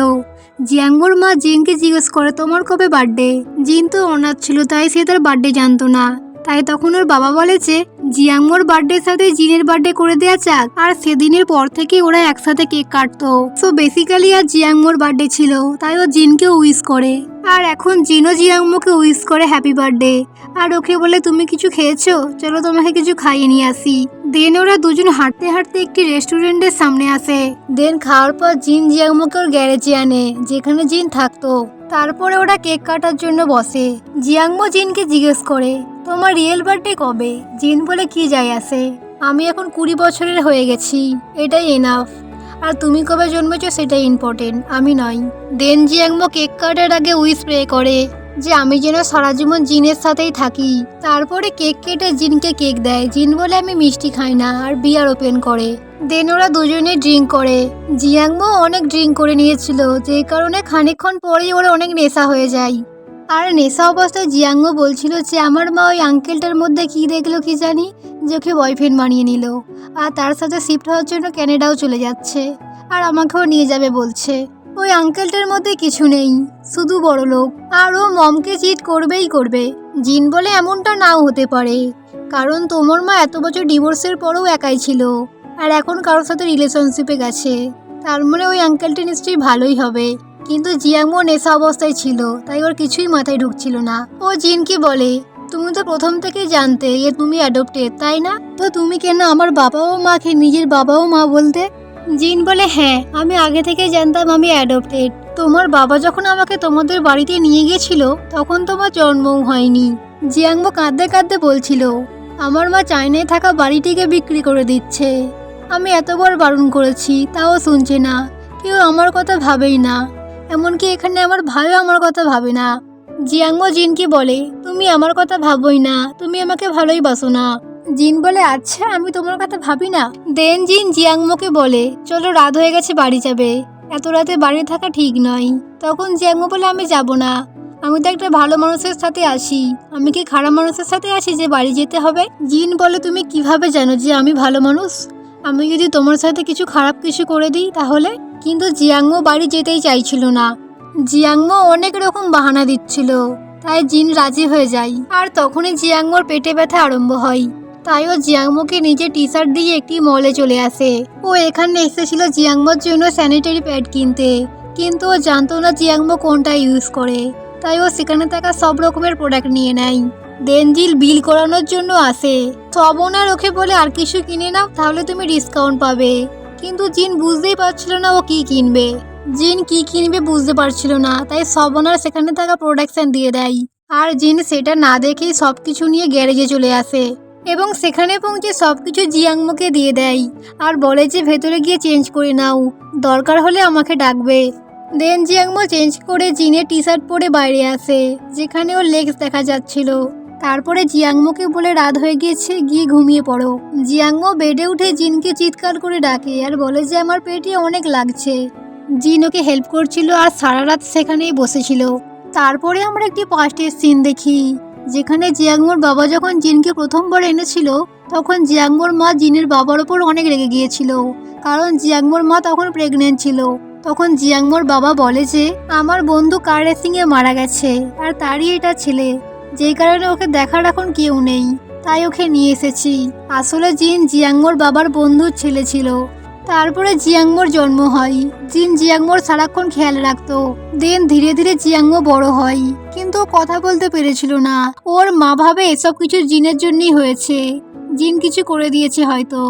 জিয়াংমোর মা জিনকে জিজ্ঞেস করে, তোমার কবে বার্থডে? জিন তো অনাথ ছিল, তাই সে তার বার্থডে জানতো না। তাই তখন ওর বাবা বলে যে জিয়াংমোর বার্থডের সাথে জিনের বার্থডে করে দেওয়া যাক। আর সেদিনের পর থেকে ওরা একসাথে কেক কাটতো। সো বেসিক্যালি আর জিয়াংমোর বার্থডে ছিল, তাই ও জিনকে উইশ করে। আর এখন জিনও জিয়াংমোকে উইশ করে হ্যাপি বার্থডে। আর ওকে বলে, তুমি কিছু খেয়েছো? চলো তোমাকে কিছু খাইয়ে নিয়ে আসি। দেন ওরা দুজন হাঁটতে হাঁটতে একটি রেস্টুরেন্টের সামনে আসে। দেন খাওয়ার পর জিন জিয়াংমোকে ওর গ্যারেজে আনে, যেখানে জিন থাকতো। তারপরে ওরা কেক কাটার জন্য বসে। জিয়াংমো জিনকে জিজ্ঞেস করে, তোমার রিয়েল বার্থডে কবে? জিন বলে, কি যায় আসে, আমি এখন 20 বছরের হয়ে গেছি, এটাই এনাফ। আর তুমি কবে জন্মেছো সেটাই ইম্পর্টেন্ট, আমি নয়। দেন জিয়াংমো কেক কাটার আগে উইশ প্রে করে যে আমি যেন সারা জীবন জিনের সাথেই থাকি। তারপরে কেক কেটে জিনকে কেক দেয়। জিন বলে, আমি মিষ্টি খাই না, আর বিয়ার ওপেন করে। দেন ওরা দুজনে ড্রিঙ্ক করে। জিয়াংমো অনেক ড্রিঙ্ক করে নিয়েছিল, যে কারণে খানিকক্ষণ পরেই ওরা অনেক নেশা হয়ে যায়। আর নেশা অবস্থায় জিয়াংমো বলছিল যে আমার মা ওই আঙ্কেলটার মধ্যে কি দেখলো কি জানি, যে ওকে বয়ফ্রেন্ড বানিয়ে নিল, আর তার সাথে শিফট হওয়ার জন্য ক্যানাডাও চলে যাচ্ছে, আর আমাকেও নিয়ে যাবে বলছে। ওই আঙ্কেলটার মধ্যে কিছু নেই, শুধু বড় লোক, আর ও মমকে চিট করবেই করবে। জিন বলে, এমনটা নাও হতে পারে, কারণ তোমার মা এত বছর ডিভোর্সের পরেও একাই ছিল, আর এখন কারোর সাথে রিলেশনশিপে গেছে, তার মানে ওই আঙ্কেলটি নিশ্চয়ই ভালোই হবে। কিন্তু জিয়াংমো নেশা অবস্থায় ছিল, তাই ওর কিছুই মাথায় ঢুকছিল না। ও জিনকে বলে, তুমি তো প্রথম থেকেই জানতে যে তুমি অ্যাডপ্টেড, তাই না? তো তুমি কেন আমার বাবা ও মাকে নিজের বাবা ও মা বলতে? জিন বলে, হ্যাঁ, আমি আগে থেকে জানতাম আমি অ্যাডপ্টেড। তোমার বাবা যখন আমাকে তোমাদের বাড়িতে নিয়ে গিয়েছিল, তখন তোমার জন্মও হয়নি। জিয়াংমো কাঁদতে কাঁদতে বলছিল, আমার মা চায়নায় থাকা বাড়িটিকে বিক্রি করে দিচ্ছে। আমি এতবার বারণ করেছি, তাও শুনছে না, কেউ আমার কথা ভাবেই না, এমনকি এখানে আমার ভাইও আমার কথা ভাবে না। জিয়াংমো জিনকে বলে, তুমি আমার কথা ভাবোই না, তুমি আমাকে ভালোই বাসো না। জিন বলে, আচ্ছা আমি তোমার কথা ভাবি না? দেন জিন জিয়াংমোকে বলে, চলো রাত হয়ে গেছে, বাড়ি যাবে, এত রাতে বাড়ি থাকা ঠিক নয়। তখন জিয়াংমো বলে, আমি যাব না, আমি তো একটা ভালো মানুষের সাথে আসি, আমি কি খারাপ মানুষের সাথে আসি যে বাড়ি যেতে হবে? জিন বলে, তুমি কিভাবে জানো যে আমি ভালো মানুষ? আমি যদি তোমার সাথে কিছু খারাপ কিছু করে দিই তাহলে? কিন্তু জিয়াংমো বাড়ি যেতেই চাইছিল না। জিয়াংমো অনেক রকম বাহানা দিচ্ছিল, তাই জিন রাজি হয়ে যায়। আর তখনই জিয়াংমোর পেটে ব্যথা আরম্ভ হয়। তাই ও জিয়াংমোকে নিজের টি শার্ট দিয়ে একটি মলে চলে আসে। ও এখানে এসেছিল জিয়াংমোর জন্য স্যানিটারি প্যাড কিনতে, কিন্তু ও জানতো না জিয়াংমো কোনটা ইউজ করে। তাই ও সেখানে থাকা সব রকমের প্রোডাক্ট নিয়ে নেয়। দেনজিল বিল করানোর জন্য আসে। শ্রবণার ওকে বলে আর কিছু কিনে নাও, তাহলে তুমি ডিসকাউন্ট পাবে। কিন্তু জিন বুঝতেই পারছিল না ও কি কিনবে। জিন কি কিনবে বুঝতে পারছিল না, তাই শ্রবণার সেখানে থাকা প্রোডাকশন দিয়ে দেয়। আর জিন সেটা না দেখেই সবকিছু নিয়ে গ্যারেজে চলে আসে এবং সেখানে পৌঁছে সবকিছু জিয়াংমোকে দিয়ে দেয় আর বলে যে ভেতরে গিয়ে চেঞ্জ করে নাও, দরকার হলে আমাকে ডাকবে। দেন জিয়াংমো চেঞ্জ করে জিনের টি শার্ট পরে বাইরে আসে, যেখানে ওর লেগস দেখা যাচ্ছিল। তারপরে জিয়াংমোকে বলে রাত হয়ে গিয়েছে, গিয়ে ঘুমিয়ে পড়ো। জিয়াংমো বেডে উঠে জিনকে চিৎকার করে ডাকে আর বলে যে আমার পেটে অনেক লাগছে। জিন ওকে হেল্প করছিল আর সারা রাত সেখানেই বসেছিল। তারপরে আমরা একটি পাস্টের সিন দেখি, যেখানে জিয়াংমোর বাবা যখন জিনকে প্রথমবার এনেছিল, তখন জিয়াংমোর মা জিনের বাবার ওপর অনেক রেগে গিয়েছিল, কারণ জিয়াংমোর মা তখন প্রেগনেন্ট ছিল। তখন জিয়াংমোর বাবা বলে যে আমার বন্ধু কার রেসিংয়ে মারা গেছে আর তারই এটা ছেলে, যেই কারণে ওকে দেখার এখন কেউ নেই, তাই ওকে নিয়ে এসেছি। আসলে জিন জিয়াংমোর বাবার বন্ধুর ছেলে ছিল। তারপরে জিয়াংমোর জন্ম হয়। জিন জিয়াংমোর সারাক্ষণ খেয়াল রাখতো। দেন ধীরে ধীরে জিয়াংমো বড় হয়, কিন্তু ও কথা বলতে পেরেছিল না। ওর মা ভাবে এসব কিছু জিনের জন্যই হয়েছে, জিন কিছু করে দিয়েছে হয়তো,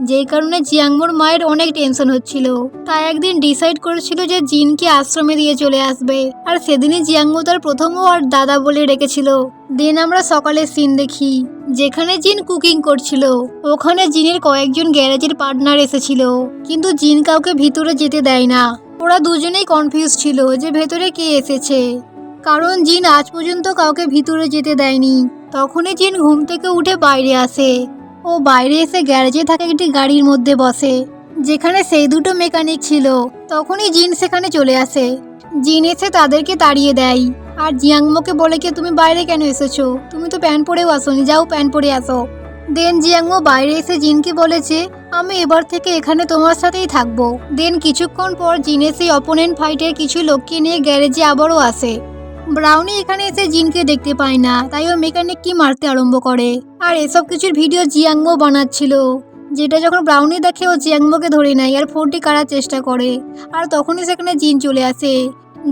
যেই কারণে জিয়াংমোর মায়ের অনেক টেনশন হচ্ছিল। তাই একদিন ডিসাইড করেছিল যে জিনকে আশ্রমে দিয়ে চলে আসবে, আর সেদিনই জিয়াংমো তার প্রথমও আর দাদা বলে রেখেছিল। দেন আমরা সকালের সিন দেখি, যেখানে জিন কুকিং করছিল। ওখানে জিনের কয়েকজন গ্যারেজের পার্টনার এসেছিল, কিন্তু জিন কাউকে ভিতরে যেতে দেয় না। ওরা দুজনেই কনফিউজ ছিল যে ভেতরে কে এসেছে, কারণ জিন আজ পর্যন্ত কাউকে ভিতরে যেতে দেয়নি। তখনই জিন ঘুম থেকে উঠে বাইরে আসে। ও বাইরে এসে গ্যারেজে থাকা একটি গাড়ির মধ্যে বসে, যেখানে সেই দুটো মেকানিক ছিল। তখনই জিন সেখানে চলে আসে। জিন এসে তাদেরকে তাড়িয়ে দেয় আর জিয়াংমোকে বলে কি তুমি বাইরে কেন এসেছো, তুমি তো প্যান্ট পরেও আসোনি, যাও প্যান্ট পরে আসো। দেন জিয়াংমো বাইরে এসে জিনকে বলেছে আমি এবার থেকে এখানে তোমার সাথেই থাকবো। দেন কিছুক্ষণ পর জিনে সেই অপোনেন্ট ফাইটের কিছু লোককে নিয়ে গ্যারেজে আবারও আসে। ব্রাউনি এখানে এসে জিনকে দেখতে পায় না, তাই ও মেকানিককে মারতে আরম্ভ করে। আর এসব কিছুর ভিডিও জিয়াংমো বানাচ্ছিল, যেটা যখন ব্রাউনি দেখে ও জিয়াংমোকে ধরে নেয় আর ফোনটি কাড়ার চেষ্টা করে। আর তখনই সেখানে জিন চলে আসে।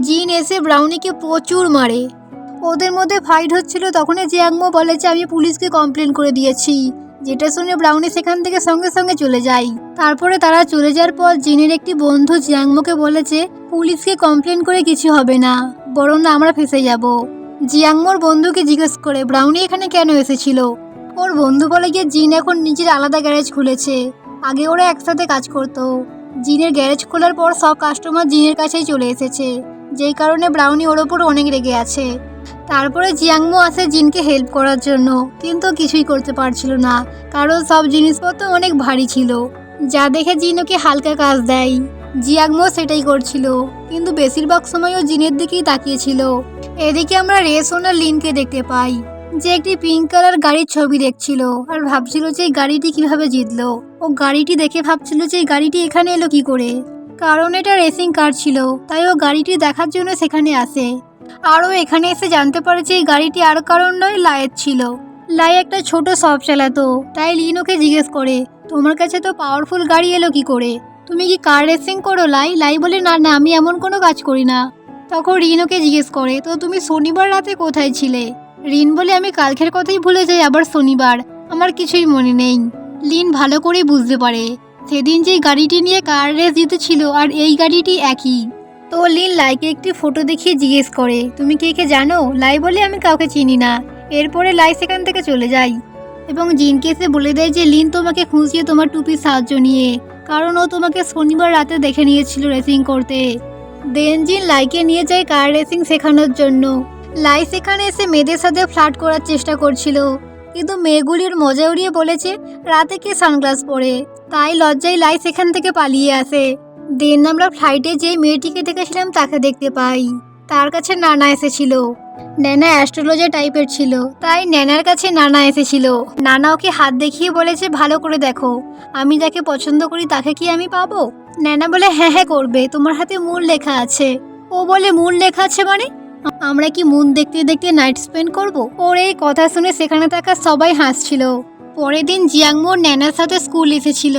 জিন এসে ব্রাউনিকে প্রচুর মারে। ওদের মধ্যে ফাইট হচ্ছিল, তখনই জিয়াংমো বলে যে আমি পুলিশকে কমপ্লেন করে দিয়েছি, যেটা শুনে ব্রাউনি সেখান থেকে সঙ্গে সঙ্গে চলে যায়। তারপরে তারা চলে যাওয়ার পর জিনের একটি বন্ধু জিয়াংমোকে বলেছে পুলিশকে কমপ্লেন করে কিছু হবে না, বরং আমরা ফেঁসে যাব। জিয়াংমোর বন্ধুকে জিজ্ঞেস করে ব্রাউনি এখানে কেন এসেছিল। ওর বন্ধু বলে গিয়ে জিন এখন নিজের আলাদা গ্যারেজ খুলেছে, আগে ওরা একসাথে কাজ করতো। জিনের গ্যারেজ খোলার পর সব কাস্টমার জিনের কাছেই চলে এসেছে, যেই কারণে ব্রাউনি ওর ওপর অনেক রেগে আছে। তারপরে জিয়াংমো আসে জিনকে হেল্প করার জন্য, কিন্তু কিছুই করতে পারছিল না, কারণ সব জিনিসপত্র অনেক ভারী ছিল, যা দেখে জিন ওকে হালকা কাজ দেয়। জিয়াংমো সেটাই করছিল, কিন্তু বেশিরভাগ সময়ও জিনের দিকেই তাকিয়েছিল। এদিকে আমরা রেসন আর লিনকে দেখতে পাই, যে একটি পিঙ্ক কালার গাড়ির ছবি দেখছিল আর ভাবছিল যে এই গাড়িটি কিভাবে জিতলো। ও গাড়িটি দেখে ভাবছিল যে এই গাড়িটি এখানে এলো কি করে, কারণ এটা রেসিং কার ছিল, তাই ও গাড়িটি দেখার জন্য সেখানে আসে। আরও এখানে এসে জানতে পারে যে এই গাড়িটি আর কারণ নয়, লায়ের ছিল। লাই একটা ছোট শপ চালাতো, তাই লিন ওকে জিজ্ঞেস করে তোমার কাছে তো পাওয়ারফুল গাড়ি এলো কি করে, তুমি কি কার রেসিং করো লাই? লাই বলে না না, আমি এমন কোনো কাজ করি না। তখন রিন ওকে জিজ্ঞেস করে তো তুমি শনিবার রাতে কোথায় ছিলে? রিন বলে আমি কালকের কথাই ভুলে যাই, আবার শনিবার, আমার কিছুই মনে নেই। লিন ভালো করেই বুঝতে পারে সেদিন যেই গাড়িটি নিয়ে কার রেস জিতেছিল আর এই গাড়িটি একই। তো লিন লাইকে একটি ফটো দেখিয়ে জিজ্ঞেস করে তুমি কে কে জানো? লাই বলে আমি কাউকে চিনি না। এরপরে লাই সেখান থেকে চলে যায় এবং জিনকে এসে বলে দেয় যে লিন তোমাকে খুঁজিয়ে তোমার টুপির সাহায্য নিয়ে, কারণ ও তোমাকে শনিবার রাতে দেখে নিয়েছিল রেসিং করতে। দেন জিন লাইকে নিয়ে যায় কার রেসিং শেখানোর জন্য। লাই সেখানে এসে মেয়েদের সাথে ফ্লার্ট করার চেষ্টা করছিল, কিন্তু মেয়েগুলির মজা উড়িয়ে বলেছে রাতে কে সানগ্লাস পরে, তাই লজ্জায় লাই সেখান থেকে পালিয়ে আসে। দেন আমরা ফ্লাইটে যে মেয়েটিকে দেখেছিলাম তাকে দেখতে পাই, তার কাছে নানা এসেছিল। ন্যানা অ্যাস্ট্রোলজার টাইপের ছিল, তাই ন্যানার কাছে নানা এসেছিল। নানা ওকে হাত দেখিয়ে বলেছে ভালো করে দেখো, আমি যাকে পছন্দ করি তাকে কি আমি পাবো? ন্যানা বলে হ্যাঁ হ্যাঁ করবে, তোমার হাতে মূল লেখা আছে। ও বলে মূল লেখা আছে মানে? আমরা কি মুন দেখতে দেখতে নাইট স্পেন্ড করব? ওর এই কথা শুনে সেখানে থাকা সবাই হাসছিল। পরের দিন জিয়াংমো ন্যানার সাথে স্কুল এসেছিল।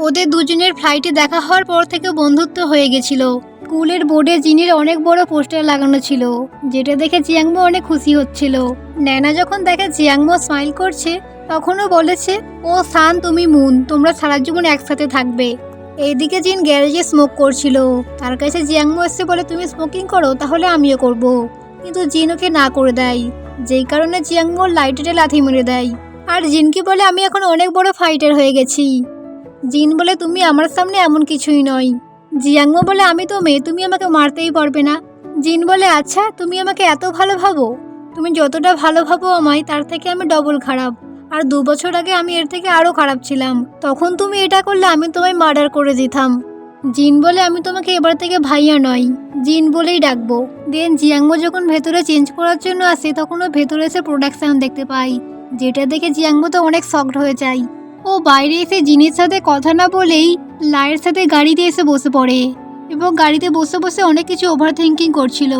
ওদের দুজনের ফ্লাইটে দেখা হওয়ার পর থেকে বন্ধুত্ব হয়ে গেছিল। স্কুলের বোর্ডে জিনের অনেক বড় পোস্টার লাগানো ছিল, যেটা দেখে জিয়াংমো অনেক খুশি হচ্ছিল। ন্যানা যখন দেখে জিয়াংমো স্মাইল করছে, তখনও বলেছে, ও সান তুমি মুন, তোমরা সারা জীবন একসাথে থাকবে। এইদিকে জিন গ্যারেজে স্মোক করছিল। তার কাছে জিয়াংমো এসে বলে, তুমি স্মোকিং করো, তাহলে আমিও করব। কিন্তু জিন ওকে না করে দেয়, যেই কারণে জিয়াংমো লাইটারে লাথি মেরে দেয়। আর জিনকে বলে, আমি এখন অনেক বড় ফাইটার হয়ে গেছি। জিন বলে, তুমি আমার সামনে এমন কিছুই নয়। জিয়াংমো বলে, আমি তো মেয়ে, তুমি আমাকে মারতেই পারবে না। জিন বলে, আচ্ছা তুমি আমাকে এত ভালো ভাবো? তুমি যতটা ভালো ভাবো আমায়, তার থেকে আমি ডবল খারাপ। আর 2 বছর আগে আমি এর থেকে আরও খারাপ ছিলাম। তখন তুমি এটা করলে আমি তোমায় মার্ডার করে দিতাম। জিন বলে, আমি তোমাকে এবার থেকে ভাইয়া নয়, জিন বলেই ডাকবো। দেন জিয়াংমো যখন ভেতরে চেঞ্জ করার জন্য আসে, তখন ও ভেতরে এসে প্রোডাকশন দেখতে পাই, যেটা দেখে জিয়াংমো তো অনেক শকড হয়ে যায়। ও বাইরে এসে জিনের সাথে কথা না বলেই লাইয়ের সাথে গাড়িতে এসে বসে পড়ে এবং গাড়িতে বসে বসে অনেক কিছু ওভার থিঙ্কিং করছিল।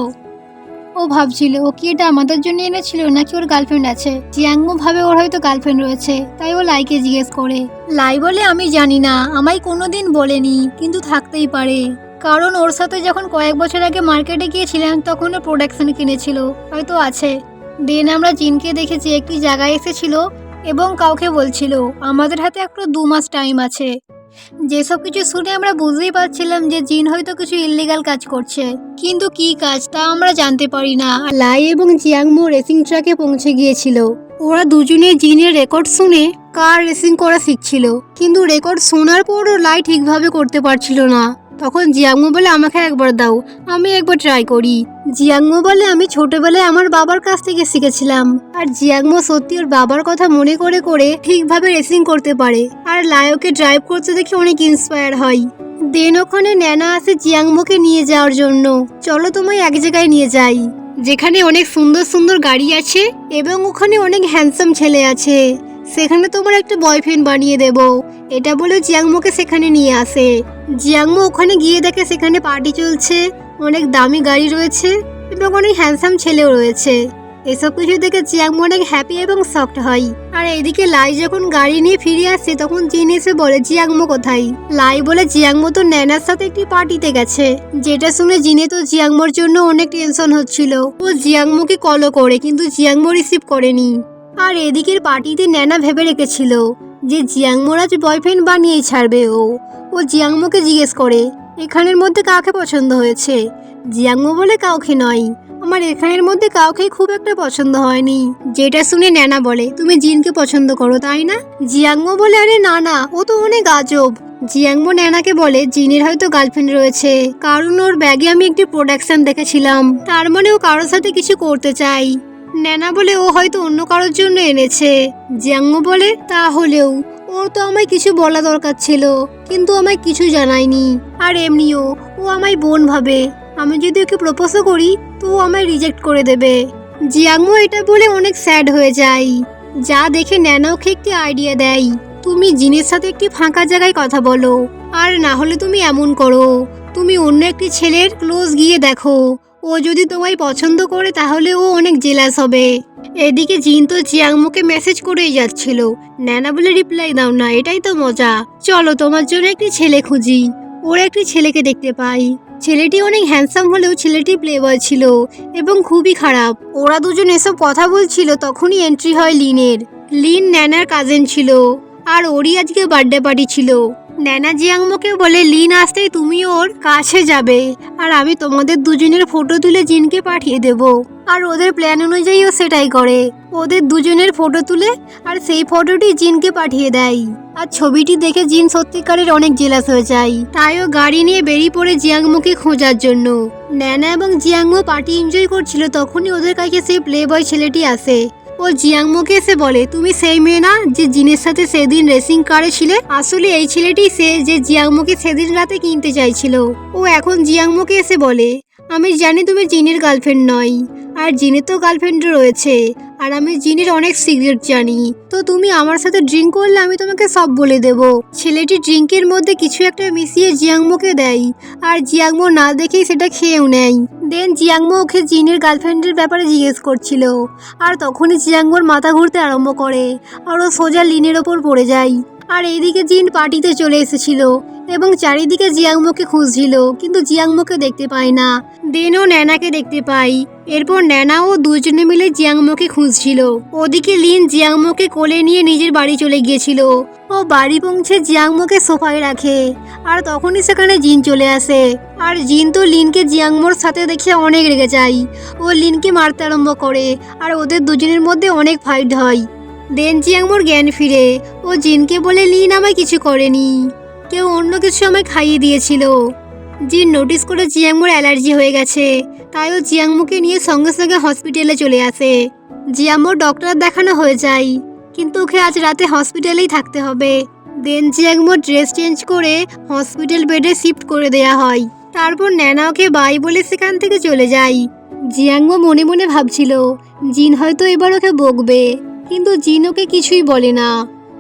ও ভাবছিল, ও কি এটা আমাদের জন্য এনেছিল নাকি ওর গার্লফ্রেন্ড আছে। জিয়াংমো ভাবে ওর হয়তো গার্লফ্রেন্ড রয়েছে, তাই ও লাইকে জিজ্ঞেস করে। লাই বলে, আমি জানি না, আমায় কোনোদিন বলেনি, কিন্তু থাকতেই পারে, কারণ ওর সাথে যখন কয়েক বছর আগে মার্কেটে গিয়েছিলাম তখন ও প্রোডাকশন কিনেছিল, হয়তো আছে। দেন আমরা জিনকে দেখেছি একটি জায়গায় এসেছিল এবং কাউকে বলছিল, আমাদের হাতে একটু 2 মাস টাইম আছে। যেসব কিছু শুনে আমরা বুঝতেই পারছিলাম যে জিন হয়তো কিছু ইল্লিগাল কাজ করছে, কিন্তু কি কাজ তা আমরা জানতে পারি না। লাই এবং জিয়াংমো রেসিং ট্র্যাকে পৌঁছে গিয়েছিল। ওরা দুজনে জিনের রেকর্ড শুনে কার রেসিং করা শিখছিল, কিন্তু রেকর্ড শোনার পরও লাই ঠিকভাবে করতে পারছিল না। তখন জিয়াংমো বলে, আমাকে একবার দাও, আমি একবার ট্রাই করি। জিয়াংমো বলে, আমি ছোটবেলায় আমার বাবার কাছ থেকে শিখেছিলাম। আর জিয়াংমো সত্যি ওর বাবার কথা মনে করে করে ঠিকভাবে রেসিং করতে পারে। আর লায়োকে ড্রাইভ করতে দেখে অনেক ইন্সপায়ার হয়। দেন ওখানে ন্যানা আসে জিয়াংমোকে নিয়ে যাওয়ার জন্য। চলো তোমায় এক জায়গায় নিয়ে যাই, যেখানে অনেক সুন্দর সুন্দর গাড়ি আছে এবং ওখানে অনেক হ্যান্ডসাম ছেলে আছে। সেখানে তোমার একটা বয়ফ্রেন্ড বানিয়ে দেব। এটা বলে জিয়াংমোকে সেখানে নিয়ে আসে। জিয়াংমো ওখানে গিয়ে দেখে সেখানে পার্টি চলছে, অনেক দামি গাড়ি রয়েছে এবং অনেক হ্যান্ডসাম ছেলেও রয়েছে। এসব কিছু দেখে জিয়াংমো অনেক হ্যাপি এবং শকড হয়। আর এইদিকে লাই যখন গাড়ি নিয়ে ফিরে আসছে, তখন জিন এসে বলে, জিয়াংমো কোথায়? লাই বলে, জিয়াংমো তো ন্যানার সাথে একটি পার্টিতে গেছে। যেটা শুনে জিনে তো জিয়াংমোর জন্য অনেক টেনশন হচ্ছিল। ও জিয়াংমোকে কলও করে, কিন্তু জিয়াংমো রিসিভ করেনি। আর এদিকের পার্টিতে ন্যানা ভেবে রেখেছিল যে জিয়াংমোর আজ বয়ফ্রেন্ড বানিয়েই ছাড়বে ও জিয়াংমোকে জিজ্ঞেস করে, এখানের মধ্যে কাকে পছন্দ হয়েছে? জিয়াংমো বলে, কাউকে নয়, আমার এখানের মধ্যে কাউকেই খুব একটা পছন্দ হয়নি। যেটা শুনে ন্যানা বলে, তুমি জিনকে পছন্দ করো তাই না? জিয়াংমো বলে, আরে না না, ও তো অনেক আজব। জিয়াংমো ন্যানাকে বলে, জিনের হয়তো গার্লফ্রেন্ড রয়েছে, কারণ ওর ব্যাগে আমি একটি প্রোডাকশন দেখেছিলাম, তার মানে ও কারোর সাথে কিছু করতে চাই। ন্যানা বলে, ও হয়তো অন্য কারোর জন্য এনেছে। জিয়াংমো বলে, তাহলেও ওর তো আমায় কিছু বলা দরকার ছিল, কিন্তু আমায় কিছু জানায়নি। আর এমনিও ও আমায় বোন ভাবে, আমি যদি ওকে প্রপোজও করি তো ও আমায় রিজেক্ট করে দেবে। জিয়াংমো এটা বলে অনেক স্যাড হয়ে যায়। যা দেখে ন্যানা ওকে একটি আইডিয়া দেয়, তুমি জিনের সাথে একটি ফাঁকা জায়গায় কথা বলো, আর না হলে তুমি এমন করো, তুমি অন্য একটি ছেলের ক্লোজ গিয়ে দেখো, ও যদি তোমায় পছন্দ করে তাহলে ও অনেক জেলাস হবে। এদিকে জিন তো জিয়াংমোকে মেসেজ করেই যাচ্ছিল। ন্যানা বলে, রিপ্লাই দাও না, এটাই তো মজা, চলো তোমার জন্য একটি ছেলে খুঁজি। ওরা একটি ছেলেকে দেখতে পাই। ছেলেটি অনেক হ্যান্ডসাম হলেও ছেলেটি প্লেবয় ছিল এবং খুবই খারাপ। ওরা দুজন এসব কথা বলছিল, তখনই এন্ট্রি হয় লিনের। লিন ন্যানার কাজিন ছিল, আর ওরই আজকে বার্থডে পার্টি ছিল। ন্যানা জিয়াংমোকে বলে, লিন আসতেই তুমি ওর কাছে যাবে, আর আমি তোমাদের দুজনের ফটো তুলে জিনকে পাঠিয়ে দেব। আর ওদের প্ল্যান অনুযায়ী ও সেটাই করে। ওদের দুজনের ফটো তুলে আর সেই ফটোটি জিনকে পাঠিয়ে দেয়। আর ছবিটি দেখে জিন সত্যিকারের অনেক জেলাস হয়ে যায়। তাই ও গাড়ি নিয়ে বেরিয়ে পড়ে জিয়াংমোকে খোঁজার জন্য। ন্যানা এবং জিয়াংমো পার্টি এনজয় করছিল, তখনই ওদের কাছে সেই প্লে বয় ছেলেটি আসে। ও জিয়াংমোকে এসে বলে, তুমি সেই মেয়ে না যে জিনের সাথে সেদিন রেসিং কারে ছিলে? আসলে এই ছেলেটি সে যে জিয়াংমোকে সেদিন রাতে কিনতে চাইছিল। ও এখন জিয়াংমোকে এসে বলে, আমি জানি তুমি জিনের গার্লফ্রেন্ড নয়, আর জিনের তো গার্লফ্রেন্ডও রয়েছে, আর আমি জিনের অনেক সিক্রেট জানি। তো তুমি আমার সাথে ড্রিঙ্ক করলে আমি তোমাকে সব বলে দেব। ছেলেটি ড্রিঙ্কের মধ্যে কিছু একটা মিশিয়ে জিয়াংমোকে দেয়, আর জিয়াংমো না দেখেই সেটা খেয়েও নেয়। দেন জিয়াংমো ওকে জিনের গার্লফ্রেন্ডের ব্যাপারে জিজ্ঞেস করছিল, আর তখনই জিয়াংমোর মাথা ঘুরতে আরম্ভ করে, আর ও সোজা লিনের ওপর পড়ে যায়। আর এইদিকে জিন পার্টিতে চলে এসেছিল এবং চারিদিকে জিয়াংমোকে খুঁজছিল, কিন্তু জিয়াংমোকে দেখতে পায় না। দেন ও ন্যানাকে দেখতে পায়। এরপর ন্যানা ও দুজনে মিলে জিয়াংমোকে খুঁজছিল। ওদিকে লিন জিয়াংমোকে কোলে নিয়ে নিজের বাড়ি চলে গিয়েছিল। ও বাড়ি পৌঁছে জিয়াংমোকে সোফায় রাখে, আর তখনই সেখানে জিন চলে আসে। আর জিন তো লিনকে জিয়াংমোর সাথে দেখে অনেক রেগে যায়। ও লিনকে মারতে আরম্ভ করে, আর ওদের দুজনের মধ্যে অনেক ফাইট হয়। দেন জিয়াংমোর জ্ঞান ফিরে। ও জিনকে বলে, লিন আমায় কিছু করেনি, কেউ অন্য কিছু আমায় খাইয়ে দিয়েছিল। জিন নোটিস করে জিয়াংমোর অ্যালার্জি হয়ে গেছে, তাই ও জিয়াংমোকে নিয়ে সঙ্গে সঙ্গে হসপিটালে চলে আসে। জিয়াংমোর ডক্টর দেখানো হয়ে যায়, কিন্তু ওকে আজ রাতে হসপিটালেই থাকতে হবে। দেন জিয়াংমোর ড্রেস চেঞ্জ করে হসপিটাল বেডে শিফট করে দেয়া হয়। তারপর ন্যানা ওকে বাই বলে সেখান থেকে চলে যায়। জিয়াংমো মনে মনে ভাবছিল জিন হয়তো এবার ওকে বকবে, কিন্তু জিন ওকে কিছুই বলে না।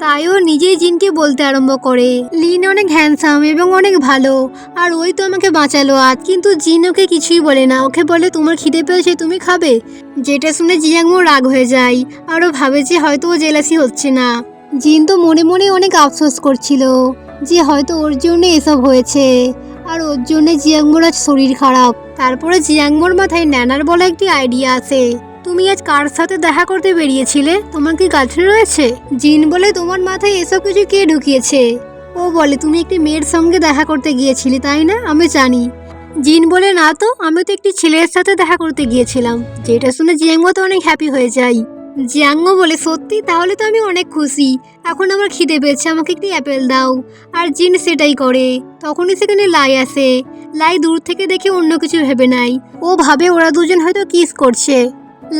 তাই ও নিজেই জিনকে বলতে আরম্ভ করে, লিন অনেক হ্যান্ডসাম এবং অনেক ভালো, আর ওই তো আমাকে বাঁচালো আজ। কিন্তু জিন ওকে কিছুই বলে না, ওকে বলে তোমার খিদে পেয়েছে, তুমি খাবে। যেটা শুনে জিয়াংমো রাগ হয়ে যায়, আর ও ভাবে যে হয়তো ও জেলাসি হচ্ছে না। জিন তো মনে মনে অনেক আফসোস করছিল যে হয়তো ওর জন্য এসব হয়েছে, আর ওর জন্য জিয়াংমোর আজ শরীর খারাপ। তারপরে জিয়াংমোর মাথায় ন্যানার বলা একটি আইডিয়া আসে। তুমি আজ কার সাথে দেখা করতে বেরিয়েছিলে? তোমার কি গার্লফ্রেন্ড রয়েছে? জিন বলে, তোমার মাথায় এসব কিছু কে ঢুকিয়েছে? ও বলে, তুমি একটি মেয়ের সঙ্গে দেখা করতে গিয়েছিলে, তাই না? আমি জানি। জিন বলে, না তো, আমি তো একটি ছেলের সাথে দেখা করতে গিয়েছিলাম। যেটা শুনে জিয়াংমো তো অনেক হ্যাপি হয়ে যায়। জিয়াংমো বলে, সত্যি? তাহলে তো আমি অনেক খুশি। এখন আমার খিদে পেয়েছে, আমাকে একটি অ্যাপেল দাও। আর জিন সেটাই করে। তখনই সেখানে লাই আসে। লাই দূর থেকে দেখে অন্য কিছু ভেবে নেয়। ও ভাবে ওরা দুজন হয়তো কিস করছে।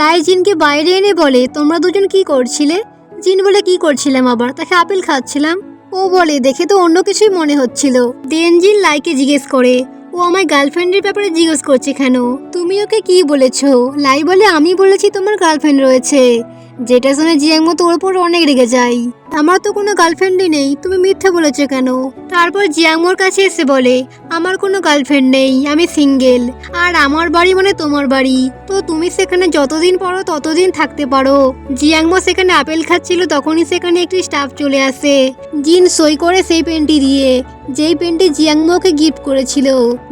লাই জিনকে বাইরে এনে বলে, তোমরা দুজন কি করছিলে? জিন বলে, কি করছিলাম আবার? তাকে আপেল খাচ্ছিলাম। ও বলে, দেখে তো অন্য কিছুই মনে হচ্ছিল। দেন জিন লাইকে জিজ্ঞেস করে, ও আমার গার্লফ্রেন্ডের ব্যাপারে জিজ্ঞেস করছে কেন? তুমি ওকে কি বলেছো? লাই বলে, আমি বলেছি তোমার গার্লফ্রেন্ড রয়েছে। যেটা শুনে জিয়াংমো তোর ওপর অনেক রেগে যায়। আমার তো কোনো গার্লফ্রেন্ডই নেই, তুমি মিথ্যে বলেছো কেন? তারপর জিয়াংমোর কাছে এসে বলে, আমার কোনো গার্লফ্রেন্ড নেই, আমি সিঙ্গেল। আর আমার বাড়ি মানে তোমার বাড়ি, তো তুমি সেখানে যতদিন পারো ততদিন থাকতে পারো। জিয়াংমো সেখানে আপেল খাচ্ছিল, তখনই সেখানে একটি স্টাফ চলে আসে। জিন সই করে সেই পেনটি দিয়ে, যেই পেনটি জিয়াংমোকে গিফট করেছিল।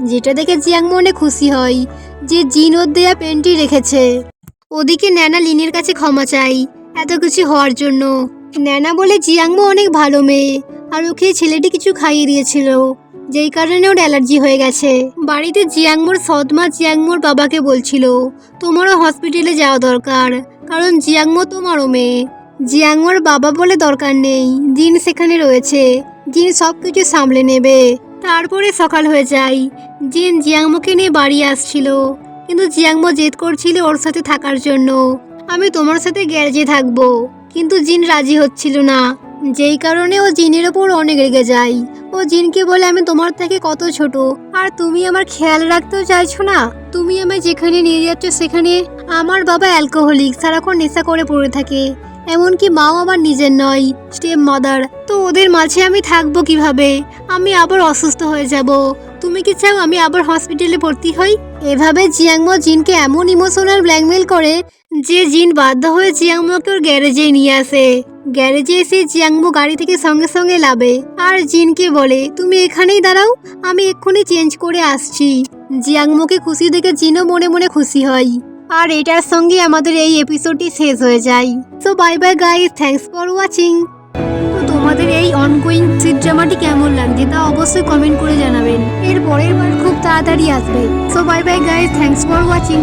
যেটা দেখে জিয়াংমো অনেক খুশি হয় যে জিন ওর দেয়া পেনটি রেখেছে। ওদিকে ন্যানা লিনের কাছে ক্ষমা চাই এত কিছু হওয়ার জন্য। ন্যানা বলে, জিয়াংমো অনেক ভালো মেয়ে, আর ওকে ছেলেটি কিছু খাইয়ে দিয়েছিল, যেই কারণে ওর অ্যালার্জি হয়ে গেছে। বাড়িতে জিয়াংমোর সৎমা জিয়াংমোর বাবাকে বলছিল, তোমারও হসপিটালে যাওয়া দরকার, কারণ জিয়াংমো তোমারও মেয়ে। জিয়াংমোর বাবা বলে, দরকার নেই, জিন সেখানে রয়েছে, জিন সব কিছু সামলে নেবে। তারপরে সকাল হয়ে যায়। জিন জিয়াংমোকে নিয়ে বাড়ি আসছিল, কিন্তু জিয়াংমো জেদ করছিল ওর সাথে থাকার জন্য। আমি তোমার সাথে গ্যারেজে থাকবো, কিন্তু জিন রাজি হচ্ছিল না, যেই কারণে ও জিনের ওপর অনেক রেগে যায়। ও জিনকে বলে, আমি তোমার থেকে কত ছোট, আর তুমি আমার খেয়াল রাখতেও চাইছো না। তুমি আমায় যেখানে নিয়ে যাচ্ছ সেখানে আমার বাবা অ্যালকোহলিক, সারাক্ষণ নেশা করে পড়ে থাকে, এমনকি মাও আমার নিজের নয়, স্টেপ মাদার। তো ওদের মাঝে আমি থাকবো কিভাবে? আমি আবার অসুস্থ হয়ে যাব। তুমি কি চাও আমি আবার হসপিটালে ভর্তি হই? এভাবে জিয়াংমো জিনকে এমন ইমোশনাল ব্ল্যাকমেল করে যে জিন বাধ্য হয়ে জিয়াংমোকে ওর গ্যারেজে নিয়ে আসে। গ্যারেজে এসে জিয়াংমো গাড়ি থেকে সঙ্গে সঙ্গে নামে, আর জিনকে বলে, তুমি এখানেই দাঁড়াও, আমি এক্ষুনি চেঞ্জ করে আসছি। জিয়াংমোকে খুশি দেখে জিনও মনে মনে খুশি হয়। আর এটার সঙ্গে আমাদের এই এপিসোডটি শেষ হয়ে যায়। So bye bye guys, thanks for watching. তো তোমাদের এই অনগোয়িং সিট ড্রামাটি কেমন লাগছে তা অবশ্যই কমেন্ট করে জানাবেন। এর পরের বার খুব তাড়াতাড়ি আসবে। So bye bye guys, thanks for watching.